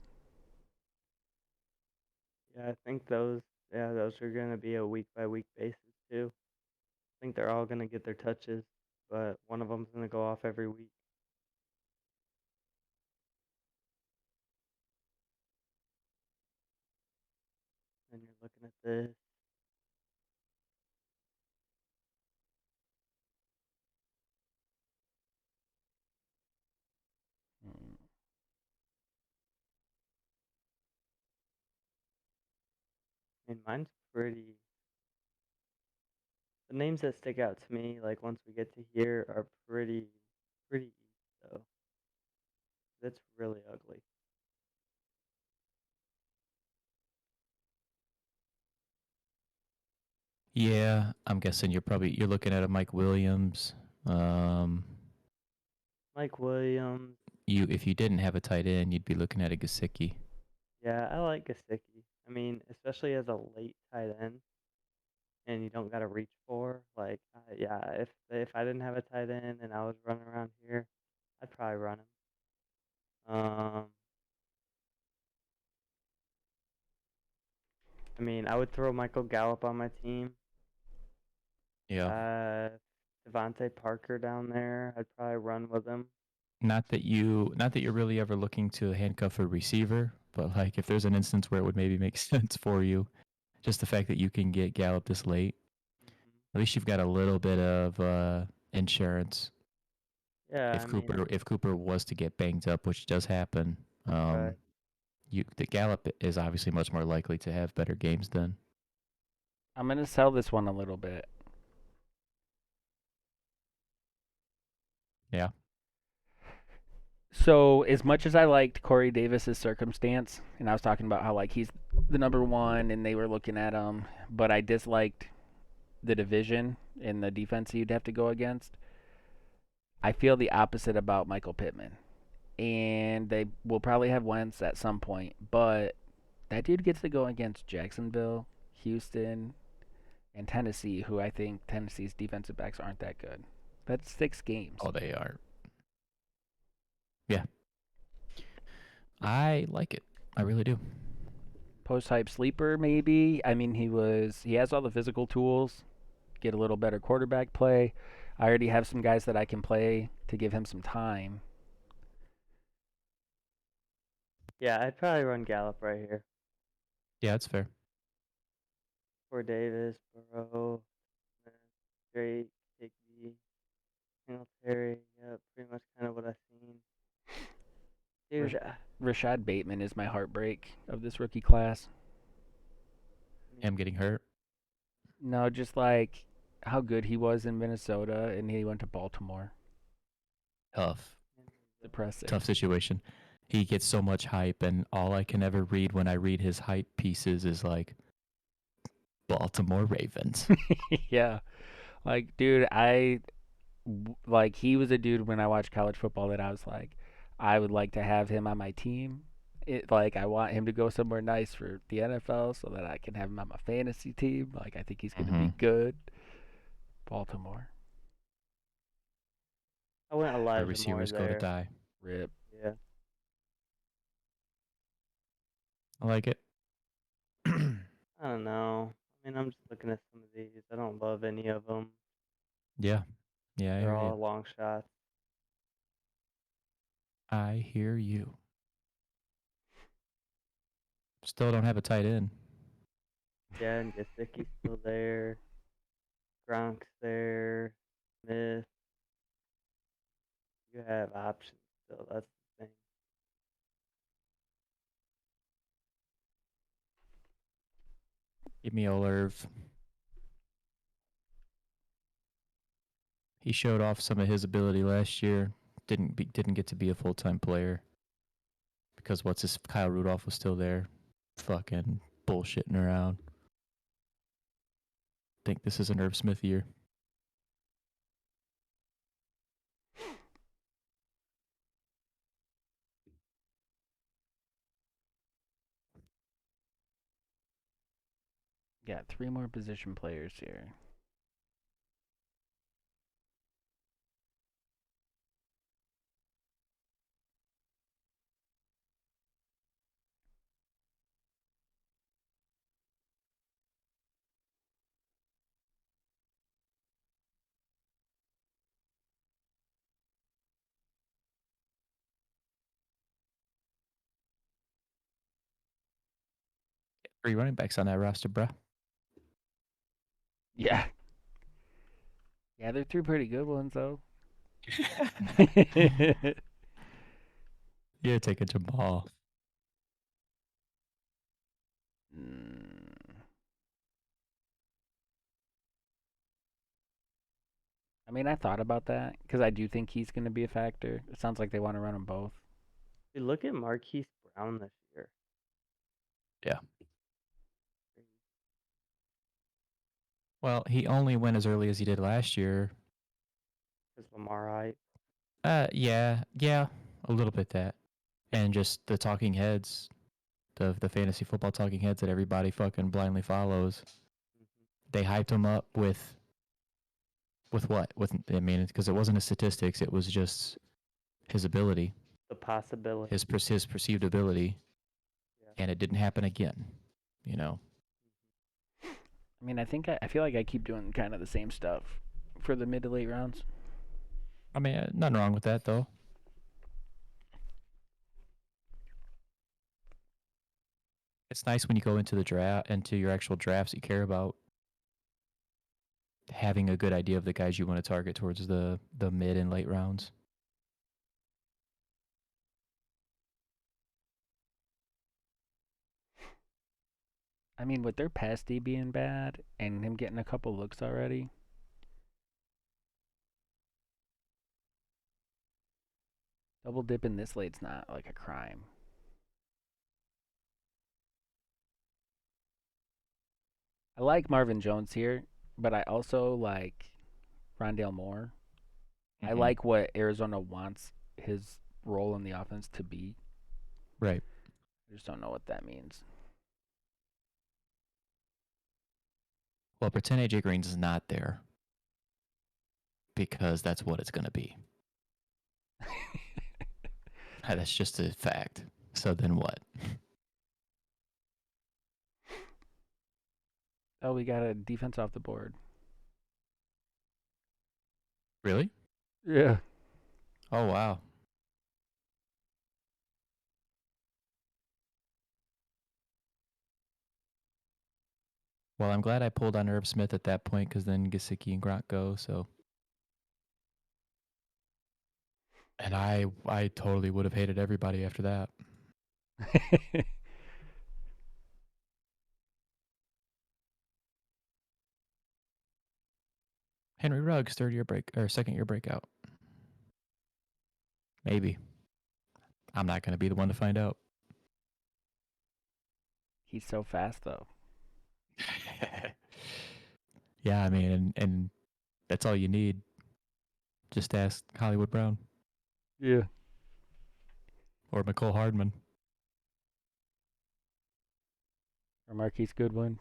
Yeah, I think those. Yeah, those are gonna be a week by week basis too. I think they're all gonna get their touches, but one of them's gonna go off every week. And you're looking at this. Mm. I mean, mine's pretty. The names that stick out to me, like once we get to here, are pretty easy though. That's really ugly. Yeah, I'm guessing you're looking at a Mike Williams. Um, Mike Williams. if you didn't have a tight end, you'd be looking at a Gesicki. Yeah, I like Gesicki. I mean, especially as a late tight end, and you don't gotta reach for. Like, yeah, if I didn't have a tight end and I was running around here, I'd probably run him. I mean, I would throw Michael Gallup on my team. Yeah. Devontae Parker down there, I'd probably run with him. Not that you're really ever looking to handcuff a receiver, but like if there's an instance where it would maybe make sense for you, just the fact that you can get Gallup this late, Hmm. at least you've got a little bit of insurance. Yeah, I mean, If Cooper was to get banged up, which does happen, right. the Gallup is obviously much more likely to have better games then. I'm gonna sell this one a little bit. Yeah. So as much as I liked Corey Davis's circumstance, and I was talking about how like he's the number one, and they were looking at him, but I disliked the division and the defense you'd have to go against. I feel the opposite about Michael Pittman, and they will probably have Wentz at some point, but that dude gets to go against Jacksonville, Houston, and Tennessee, who I think Tennessee's defensive backs aren't that good. That's 6 games. Oh, they are. Yeah. I like it. I really do. Post hype sleeper, maybe. I mean, he has all the physical tools. Get a little better quarterback play. I already have some guys that I can play to give him some time. Yeah, I'd probably run Gallup right here. Yeah, it's fair. For Davis, Burrow, Smith, Drake, Higby, Singletary. Yeah, pretty much kind of what I've seen. Dude, Rashad Bateman is my heartbreak of this rookie class. Him getting hurt. No, just like how good he was in Minnesota, and he went to Baltimore. Tough. Depressing. Tough situation. He gets so much hype, and all I can ever read when I read his hype pieces is like Baltimore Ravens. Yeah, like dude, like he was a dude when I watched college football that I was like, I would like to have him on my team. Like I want him to go somewhere nice for the NFL so that I can have him on my fantasy team. Like I think he's gonna be good. Baltimore. I went Our Elijah Moore receivers go to there. die. Rip. Yeah. I like it. I don't know. I mean, I'm just looking at some of these. I don't love any of them. Yeah. Yeah, I They're hear all you. long shots. I hear you. Still don't have a tight end. Yeah, and Gesicki's still there. Gronk's there. Smith. You have options still. That's the thing. Give me Olerv. He showed off some of his ability last year. Didn't get to be a full time player because Kyle Rudolph was still there, fucking bullshitting around. Think this is an Irv Smith year. Got 3 more position players here. 3 running backs on that roster, bruh. Yeah. Yeah, they're three pretty good ones though. Yeah, take a Jamal. I mean, I thought about that because I do think he's going to be a factor. It sounds like they want to run them both. Dude, look at Marquise Brown this year. Yeah. Well, he only went as early as he did last year. Is Lamar right? Yeah, a little bit that, and just the talking heads, the fantasy football talking heads that everybody fucking blindly follows. They hyped him up with what? I mean, because it wasn't his statistics; it was just his ability, The possibility. his perceived ability, Yeah. and it didn't happen again. You know. I mean, I feel like I keep doing kind of the same stuff for the mid to late rounds. I mean, nothing wrong with that though. It's nice when you go into your actual drafts you care about, having a good idea of the guys you want to target towards the mid and late rounds. I mean, with their pass D being bad and him getting a couple looks already, double dipping this late's not like a crime. I like Marvin Jones here, but I also like Rondale Moore. I like what Arizona wants his role in the offense to be. Right. I just don't know what that means. Well, pretend AJ Green's not there, because that's what it's going to be. That's just a fact. So then what? Oh, we got a defense off the board. Really? Yeah. Oh, wow. Well, I'm glad I pulled on Irv Smith at that point, because then Gesicki and Gronk go. So, and I totally would have hated everybody after that. Henry Ruggs, second year breakout. Maybe. I'm not going to be the one to find out. He's so fast though. Yeah, I mean, and that's all you need. Just ask Hollywood Brown. Yeah. Or McCole Hardman. Or Marquise Goodwin.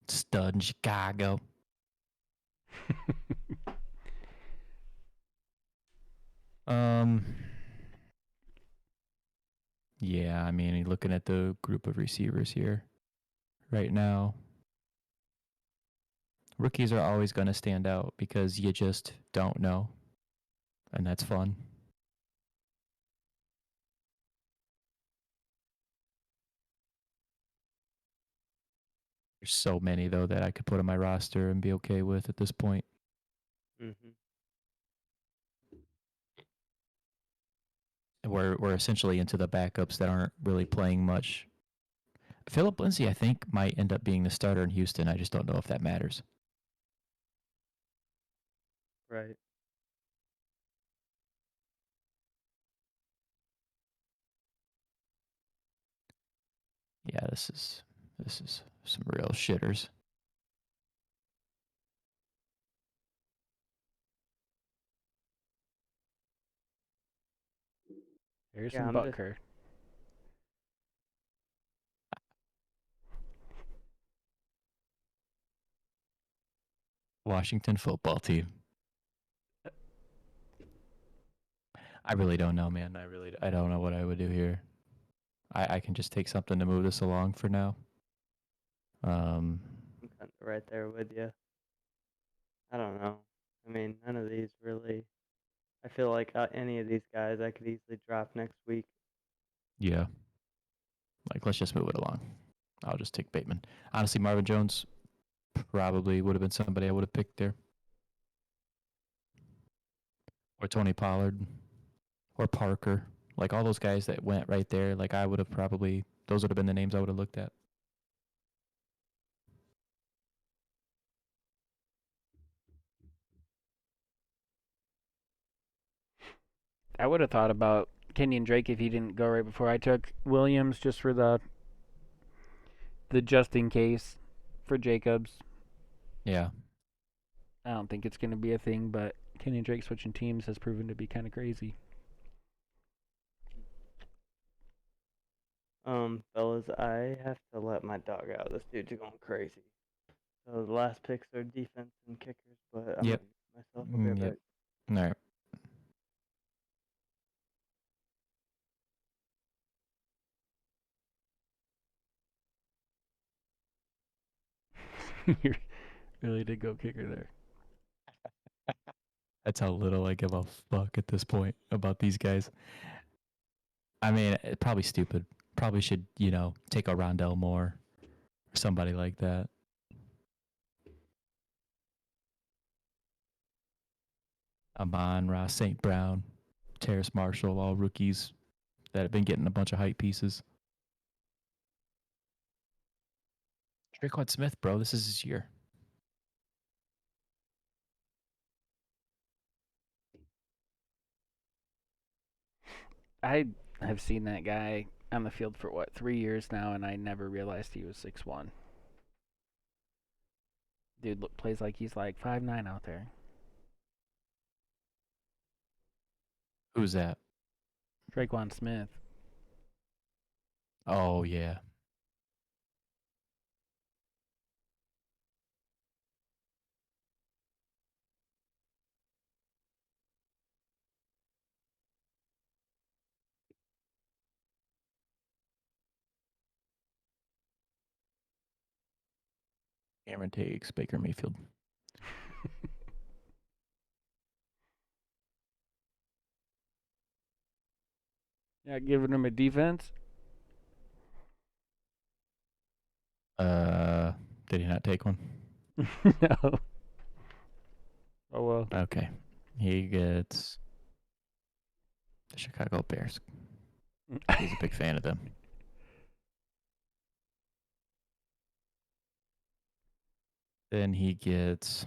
Stud in Chicago. Yeah, I mean, looking at the group of receivers here right now, rookies are always going to stand out because you just don't know, and that's fun. There's so many, though, that I could put on my roster and be okay with at this point. We're essentially into the backups that aren't really playing much. Phillip Lindsay, I think, might end up being the starter in Houston. I just don't know if that matters. Right. Yeah, this is some real shitters. Harrison Butker. Washington football team. I really don't know, man. I don't know what I would do here. I can just take something to move this along for now. I'm kind of right there with you. I don't know. I mean, none of these really. I feel like any of these guys I could easily drop next week. Yeah. Like, let's just move it along. I'll just take Bateman. Honestly, Marvin Jones probably would have been somebody I would have picked there. Or Tony Pollard. Or Parker. Like, all those guys that went right there, like, I would have probably, those would have been the names I would have looked at. I would have thought about Kenyon Drake if he didn't go right before I took Williams, just for the just in case for Jacobs. Yeah. I don't think it's going to be a thing, but Kenyon Drake switching teams has proven to be kind of crazy. Fellas, I have to let my dog out. This dude's going crazy. So the last picks are defense and kickers, but I'm Yep. gonna myself. I'll be right Yep. back. All right. You really did go kicker there. That's how little I give a fuck at this point about these guys. I mean, probably stupid. Probably should, take a Rondell Moore or somebody like that. Amon-Ra St. Brown, Terrace Marshall, all rookies that have been getting a bunch of hype pieces. Tre'Quan Smith, bro, this is his year. I have seen that guy on the field for 3 years now, and I never realized he was 6'1". Dude plays like he's like 5'9" out there. Who's that? Tre'Quan Smith. Oh, yeah. Cameron takes Baker Mayfield. Yeah, giving him a defense. Did he not take one? No. Oh well. Okay. He gets the Chicago Bears. He's a big fan of them. Then he gets.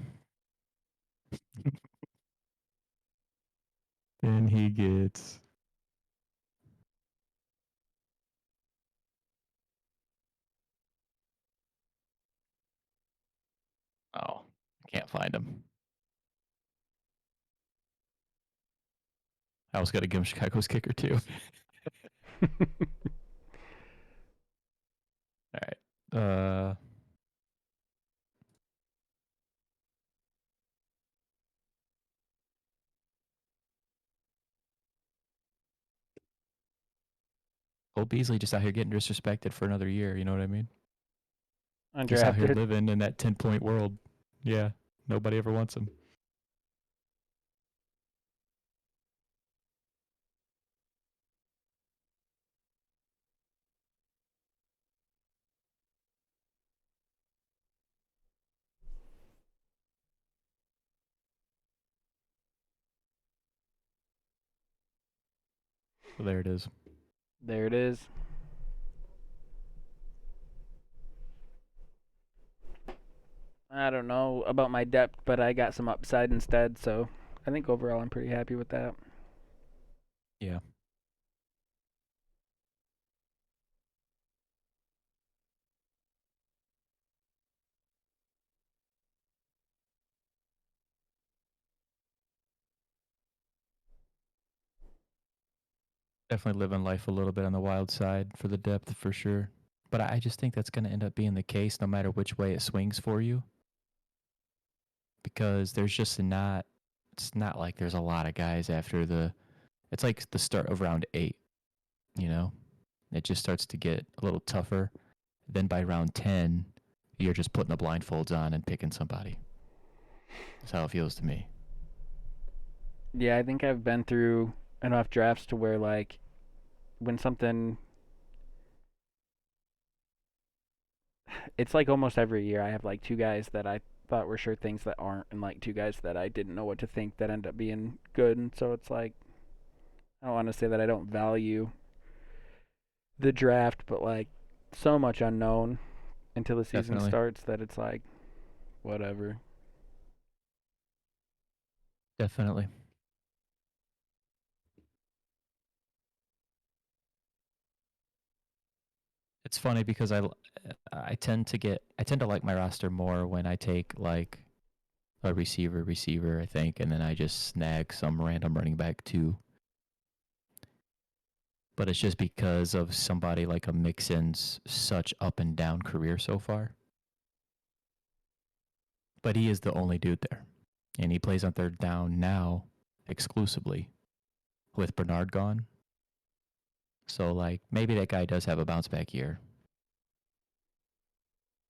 Oh, I can't find him. I was going to give him Chicago's kicker, too. All right. Cole Beasley just out here getting disrespected for another year. You know what I mean? Just out here Undrafted. living in that 10-point world. Yeah. Nobody ever wants him. So there it is. There it is. I don't know about my depth, but I got some upside instead, so I think overall I'm pretty happy with that. Yeah. Definitely living life a little bit on the wild side for the depth for sure. But I just think that's going to end up being the case no matter which way it swings for you. Because there's just it's not like there's a lot of guys after it's like the start of round 8, It just starts to get a little tougher. Then by round 10, you're just putting the blindfolds on and picking somebody. That's how it feels to me. Yeah, I think I've been through enough drafts to where, like, when something, it's like almost every year I have like two guys that I thought were sure things that aren't, and like two guys that I didn't know what to think that end up being good. And so it's like, I don't want to say that I don't value the draft, but like so much unknown until the season Definitely. starts that it's like, whatever. Definitely. It's funny because I tend to like my roster more when I take like a receiver, I think, and then I just snag some random running back too. But it's just because of somebody like a Mixon's such up and down career so far. But he is the only dude there. And he plays on third down now exclusively with Bernard gone. So like maybe that guy does have a bounce back year.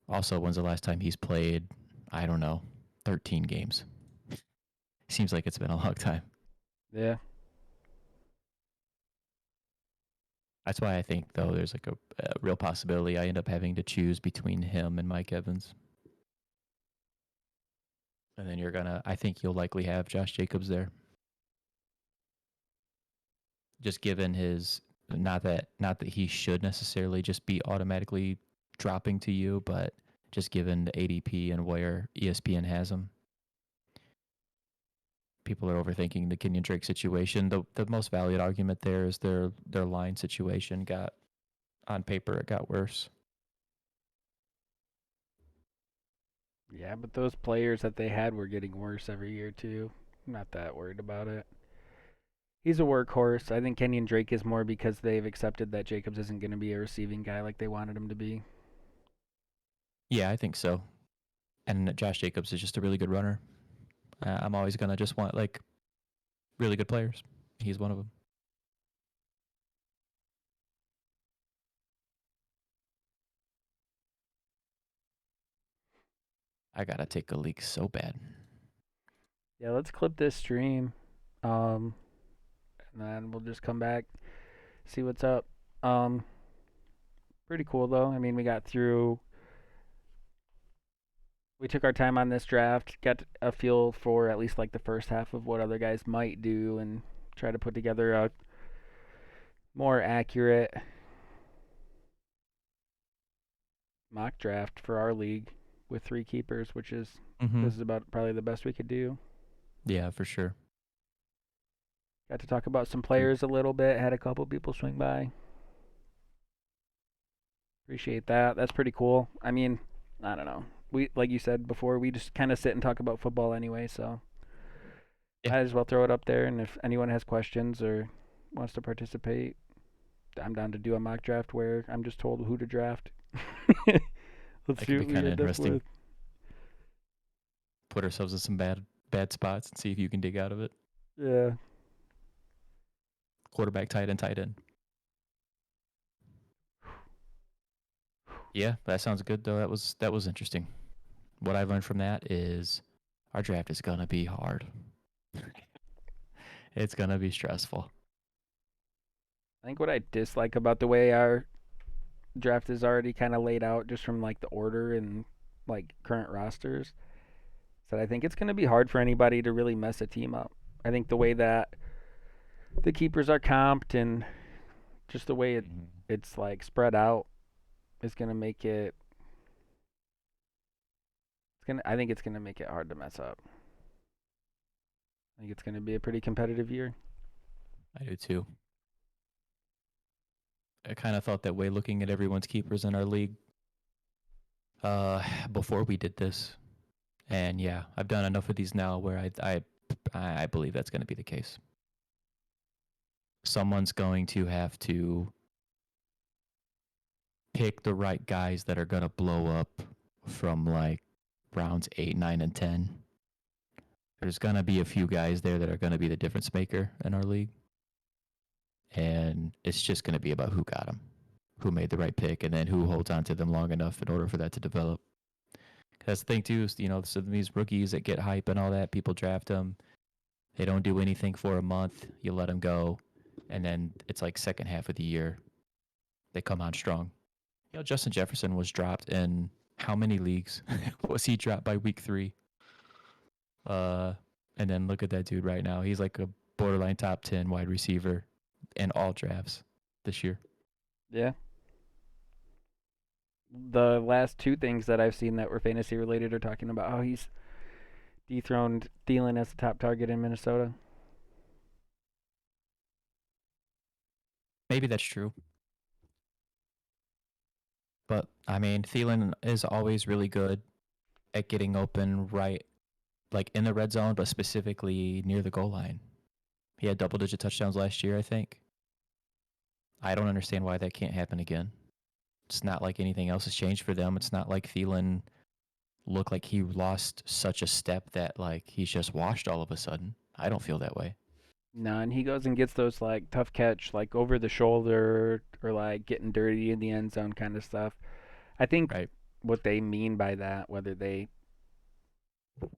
Also, when's the last time he's played? I don't know, 13 games. Seems like it's been a long time. Yeah. That's why I think, though, there's like a real possibility I end up having to choose between him and Mike Evans. And then I think you'll likely have Josh Jacobs there. Just given his, not that he should necessarily just be automatically dropping to you, but just given the ADP and where ESPN has him. People are overthinking the Kenyon Drake situation. The most valid argument there is their line situation got, on paper, it got worse. Yeah, but those players that they had were getting worse every year too. I'm not that worried about it. He's a workhorse. I think Kenyon Drake is more because they've accepted that Jacobs isn't going to be a receiving guy like they wanted him to be. Yeah, I think so. And Josh Jacobs is just a really good runner. I'm always going to just want like really good players. He's one of them. I got to take a leak so bad. Yeah, let's clip this stream. And then we'll just come back, see what's up. Pretty cool though. I mean, we took our time on this draft, got a feel for at least like the first half of what other guys might do, and try to put together a more accurate mock draft for our league with 3 keepers, which is this is about probably the best we could do. Yeah, for sure. Got to talk about some players a little bit. Had a couple people swing by. Appreciate that. That's pretty cool. I mean, I don't know. We, like you said before, we just kind of sit and talk about football anyway, so might as well throw it up there. And if anyone has questions or wants to participate, I'm down to do a mock draft where I'm just told who to draft. Let's see what we end up with. Put ourselves in some bad spots and see if you can dig out of it. Yeah. Quarterback, tight end. Yeah, that sounds good though. That was interesting. What I've learned from that is our draft is gonna be hard. It's gonna be stressful. I think what I dislike about the way our draft is already kind of laid out, just from like the order and like current rosters, is that I think it's going to be hard for anybody to really mess a team up. I think the way that the keepers are comped and just the way it's like spread out is going to make it. I think it's going to make it hard to mess up. I think it's going to be a pretty competitive year. I do too. I kind of felt that way looking at everyone's keepers in our league before we did this. And yeah, I've done enough of these now where I believe that's going to be the case. Someone's going to have to pick the right guys that are going to blow up from like rounds 8, 9, and 10. There's going to be a few guys there that are going to be the difference maker in our league. And it's just going to be about who got them, who made the right pick, and then who holds on to them long enough in order for that to develop. That's the thing, too. So these rookies that get hype and all that, people draft them. They don't do anything for a month. You let them go. and then it's like second half of the year they come on strong. Justin Jefferson was dropped in how many leagues? Was he dropped by week 3? And then look at that dude right now. He's like a borderline top 10 wide receiver in all drafts this year. Yeah. The last 2 things that I've seen that were fantasy related are talking about how he's dethroned Thielen as the top target in Minnesota. Maybe that's true. But, I mean, Thielen is always really good at getting open right, like in the red zone, but specifically near the goal line. He had double-digit touchdowns last year, I think. I don't understand why that can't happen again. It's not like anything else has changed for them. It's not like Thielen looked like he lost such a step that like he's just washed all of a sudden. I don't feel that way. No, and he goes and gets those like tough catch, like over the shoulder or like getting dirty in the end zone kind of stuff. I think Right. what they mean by that, whether they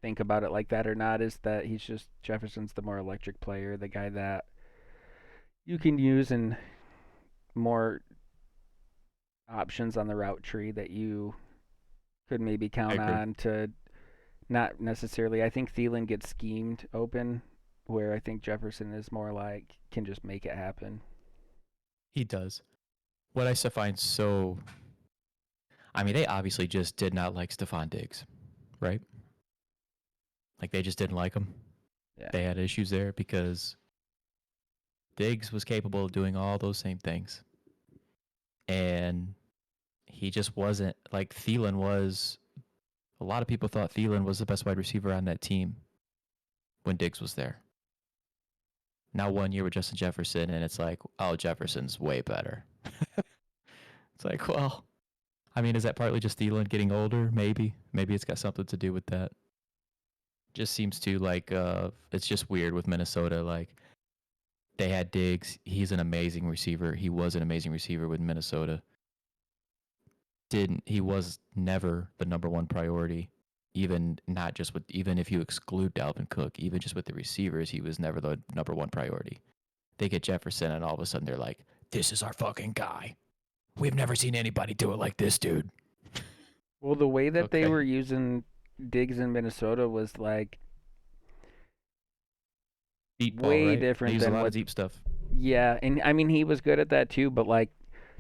think about it like that or not, is that he's just Jefferson's the more electric player, the guy that you can use in more options on the route tree that you could maybe count agree. on to not necessarily. I think Thielen gets schemed open, where I think Jefferson is more like can just make it happen. He does. What I still find so, I mean, they obviously just did not like Stephon Diggs, right? Like they just didn't like him. Yeah. They had issues there because Diggs was capable of doing all those same things. And he just wasn't like Thielen was. A lot of people thought Thielen was the best wide receiver on that team when Diggs was there. Now 1 year with Justin Jefferson, and it's like, oh, Jefferson's way better. It's like, well, I mean, is that partly just Thielen getting older? Maybe it's got something to do with that. Just seems to like, it's just weird with Minnesota. Like they had Diggs. He's an amazing receiver. He was an amazing receiver with Minnesota. He was never the number one priority. Even not just with, even if you exclude Dalvin Cook, even just with the receivers, he was never the number one priority. They get Jefferson, and all of a sudden they're like, "This is our fucking guy. We've never seen anybody do it like this, dude." Well, the way that they Okay. were using Diggs in Minnesota was like Deep ball, way right? They different use a than lot what. of deep stuff. Yeah, and I mean he was good at that too, but like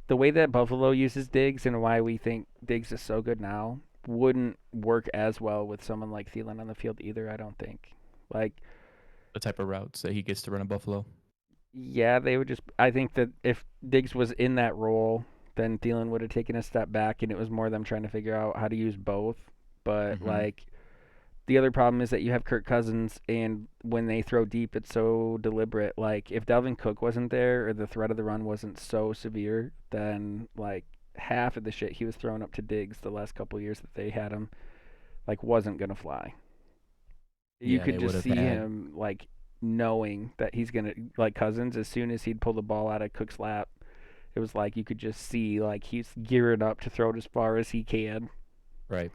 the way that Buffalo uses Diggs and why we think Diggs is so good now wouldn't work as well with someone like Thielen on the field either. I don't think. Like, The type of routes that he gets to run in Buffalo. yeah, they would just. I think that if Diggs was in that role, then Thielen would have taken a step back, and it was more them trying to figure out how to use both. But Mm-hmm. like, the other problem is that you have Kirk Cousins, and when they throw deep, it's so deliberate. Like, if Dalvin Cook wasn't there or the threat of the run wasn't so severe, then like half of the shit he was throwing up to Diggs the last couple of years that they had him like wasn't gonna fly. You Yeah, could they would just have see had. him like knowing that he's gonna like Cousins as soon as he'd pull the ball out of Cook's lap. It was like you could just see like he's gearing up to throw it as far as he can. Right.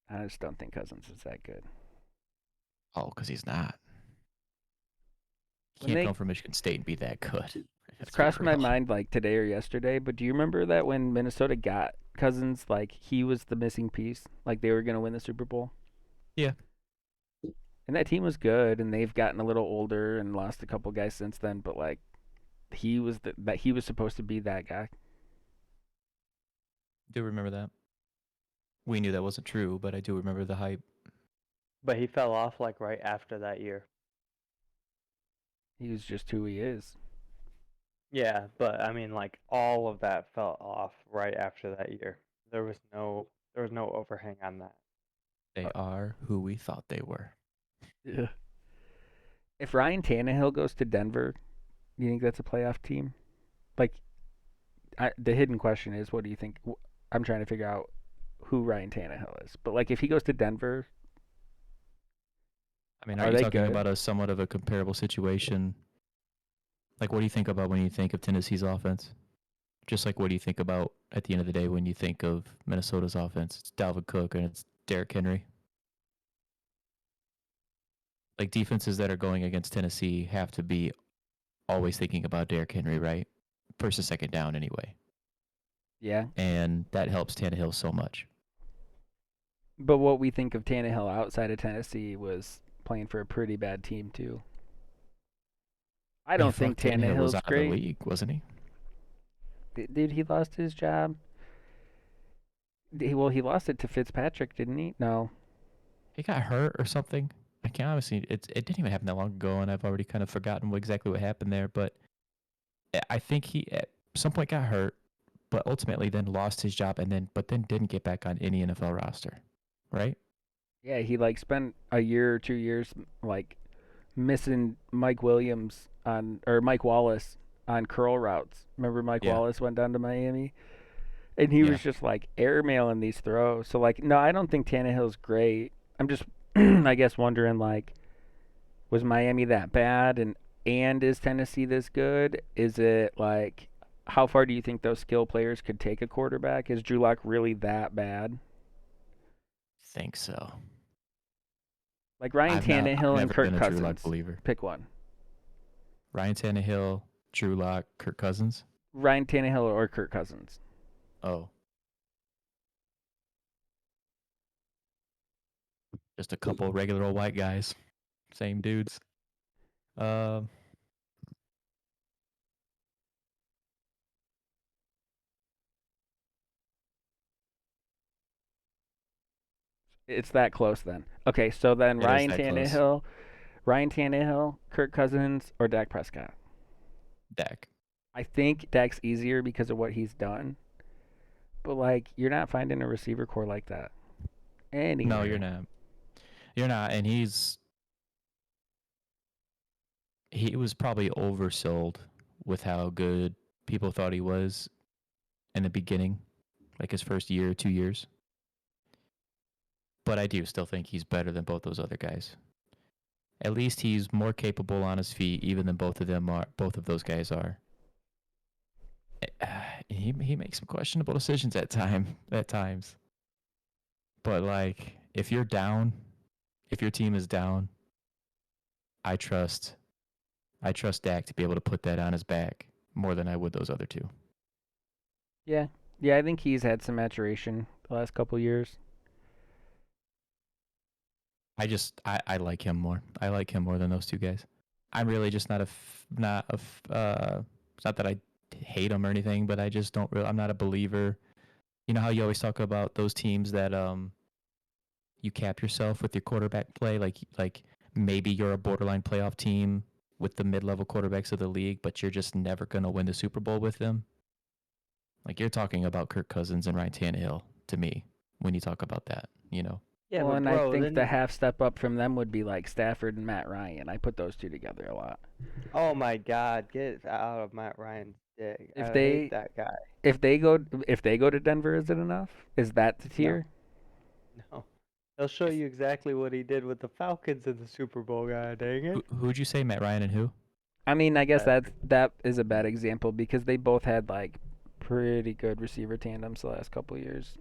I just don't think Cousins is that good. Oh, because he's not. He When can't they come from Michigan State and be that good. It's Let's be crossed my real. mind like today or yesterday, but do you remember that when Minnesota got Cousins, like he was the missing piece, like they were gonna win the Super Bowl? Yeah. And that team was good, and they've gotten a little older and lost a couple guys since then. But like that he was supposed to be that guy. Do remember that. We knew that wasn't true, but I do remember the hype. But he fell off like right after that year. He was just who he is. Yeah, but I mean, like all of that fell off right after that year. There was no overhang on that. They are who we thought they were. Yeah. If Ryan Tannehill goes to Denver, do you think that's a playoff team? Like, the hidden question is, what do you think? I'm trying to figure out who Ryan Tannehill is. But like, if he goes to Denver, I mean, are are you they talking good? about a somewhat of a comparable situation? Like, what do you think about when you think of Tennessee's offense? Just like, what do you think about at the end of the day when you think of Minnesota's offense? It's Dalvin Cook and it's Derrick Henry. like defenses that are going against Tennessee have to be always thinking about Derrick Henry, right? First and second down, anyway, Yeah. and that helps Tannehill so much. But what we think of Tannehill outside of Tennessee was playing for a pretty bad team too. I don't think Tannehill was Tannehill's out of the great. league, wasn't he? Dude, he lost his job. Well, he lost it to Fitzpatrick, didn't he? No. He got hurt or something. I can't honestly. It didn't even happen that long ago, and I've already kind of forgotten exactly what happened there. But I think he at some point got hurt, but ultimately then lost his job, and then didn't get back on any NFL roster, right? Yeah, he like spent a year or 2 years like missing Mike Williams on or Mike Wallace on curl routes. Remember Mike Yeah. Wallace went down to Miami? And he Yeah. was just like airmailing these throws. So like no, I don't think Tannehill's great. I'm just I guess wondering like was Miami that bad and is Tennessee this good? Is it like how far do you think those skill players could take a quarterback? Is Drew Lock really that bad? Think so. Like Ryan I've Tannehill and never Kirk been a Drew Lock Cousins. believer. Pick one. Ryan Tannehill, Drew Lock, Kirk Cousins. Ryan Tannehill or Kirk Cousins. Oh, just a couple regular old white guys, same dudes. Um, It's that close then. Okay, so then it is that close. Ryan Tannehill, Kirk Cousins, or Dak Prescott. Dak. I think Dak's easier because of what he's done. But like you're not finding a receiver core like that anywhere. No, you're not. You're not, and he was probably oversold with how good people thought he was in the beginning, like his first year, 2 years. But I do still think he's better than both those other guys. At least he's more capable on his feet, even than both of those guys are. He makes some questionable decisions at times. But like, if you're down, if your team is down, I trust Dak to be able to put that on his back more than I would those other two. Yeah. Yeah, I think he's had some maturation the last couple years. I like him more. I like him more than those two guys. I'm really just not it's not that I hate him or anything, but I just don't really. I'm not a believer. You know how you always talk about those teams that you cap yourself with your quarterback play, like maybe you're a borderline playoff team with the mid-level quarterbacks of the league, but you're just never gonna win the Super Bowl with them. Like you're talking about Kirk Cousins and Ryan Tannehill to me when you talk about that. You know. Yeah, Well, but and I bro, think the then half step up from them would be like Stafford and Matt Ryan. I put those two together a lot. oh my God, get out of Matt Ryan's dick. If I they hate that guy. if they go to Denver, is it enough? Is that the tier? No, he'll show you exactly what he did with the Falcons in the Super Bowl. God dang it! Who'd you say, Matt Ryan and who? I mean, I guess Stafford. that is a bad example because they both had like pretty good receiver tandems the last couple years.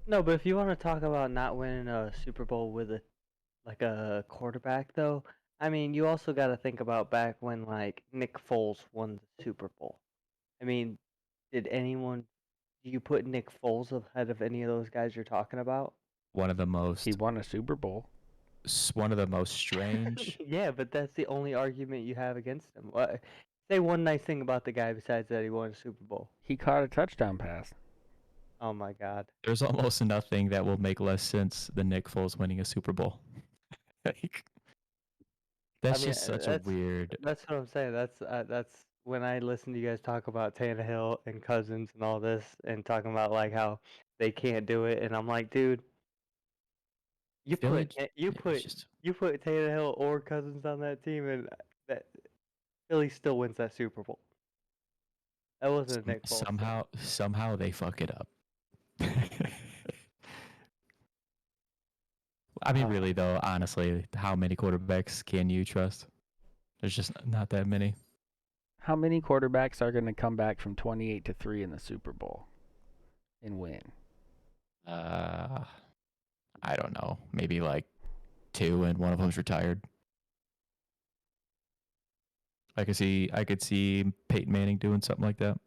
No, but if you want to talk about not winning a Super Bowl with a quarterback though, I mean, you also got to think about back when like Nick Foles won the Super Bowl. I mean, did anyone do you put Nick Foles ahead of any of those guys you're talking about? One of the He most won a Super Bowl. strange. Yeah, but that's the only argument you have against him. Say one nice thing about the guy besides that he won a Super Bowl. He caught a touchdown pass. Oh my God. There's almost nothing that will make less sense than Nick Foles winning a Super Bowl. Like, that's I mean, just such a weird. that's what I'm saying. That's when I listen to you guys talk about Tannehill and Cousins and all this, and talking about like how they can't do it, and I'm like, dude, you Philly, put you it's put just you put Tannehill or Cousins on that team, and that Philly still wins that Super Bowl. That wasn't a Nick Foles thing. somehow they fuck it up. I mean, really though, honestly, how many quarterbacks can you trust? There's just not that many. How many quarterbacks are going to come back from 28-3 in the Super Bowl and win? I don't know. Maybe like two, and one of them's retired. I could see Peyton Manning doing something like that.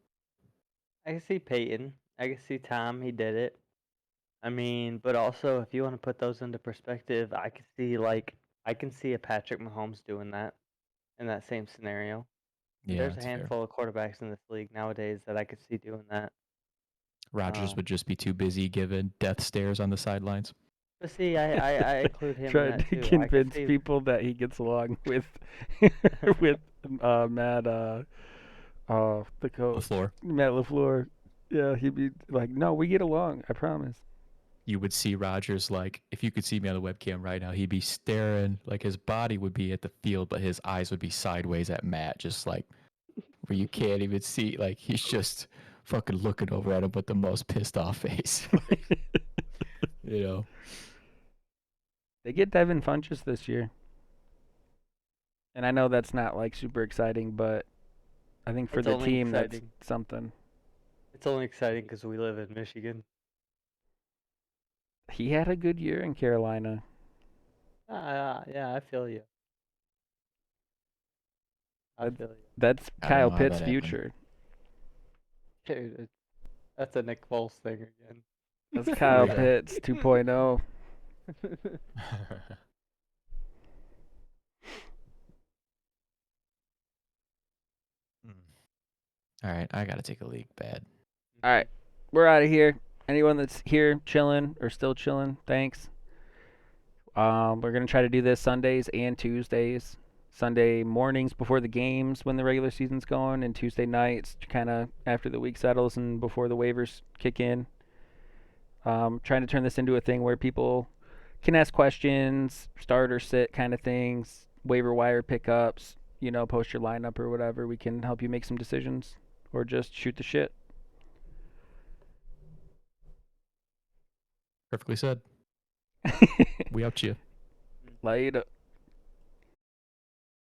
I can see Peyton. I can see Tom. He did it. I mean, but also if you want to put those into perspective, I can see a Patrick Mahomes doing that in that same scenario. Yeah, There's a that's fair. handful of quarterbacks in this league nowadays that I could see doing that. Rodgers would just be too busy giving death stares on the sidelines. But see, I include him in Trying that to too. I could convince see people that he gets along with with Matt the coach LaFleur. Matt LaFleur. Yeah, he'd be like, "No, we get along. I promise." You would see Rodgers, like, if you could see me on the webcam right now, he'd be staring, like his body would be at the field, but his eyes would be sideways at Matt, just like where you can't even see. Like, he's just fucking looking over at him with the most pissed off face. You know? They get Devin Funchess this year. And I know that's not like super exciting, but I think for It's the only team exciting. that's something. It's only exciting because we live in Michigan. He had a good year in Carolina. Yeah, I feel you. I feel you. That's I don't Kyle know how Pitt's that happened. future. Dude, that's a Nick Foles thing again. That's Kyle Yeah. Pitts 2.0. All right, I gotta take a leak bad. All right, we're out of here. Anyone that's here chilling or still chilling, thanks. We're gonna try to do this Sundays and Tuesdays. Sunday mornings before the games when the regular season's going, and Tuesday nights kind of after the week settles and before the waivers kick in. Trying to turn this into a thing where people can ask questions, start or sit kind of things, waiver wire pickups, post your lineup or whatever. We can help you make some decisions or just shoot the shit. Perfectly said. We out you. Later.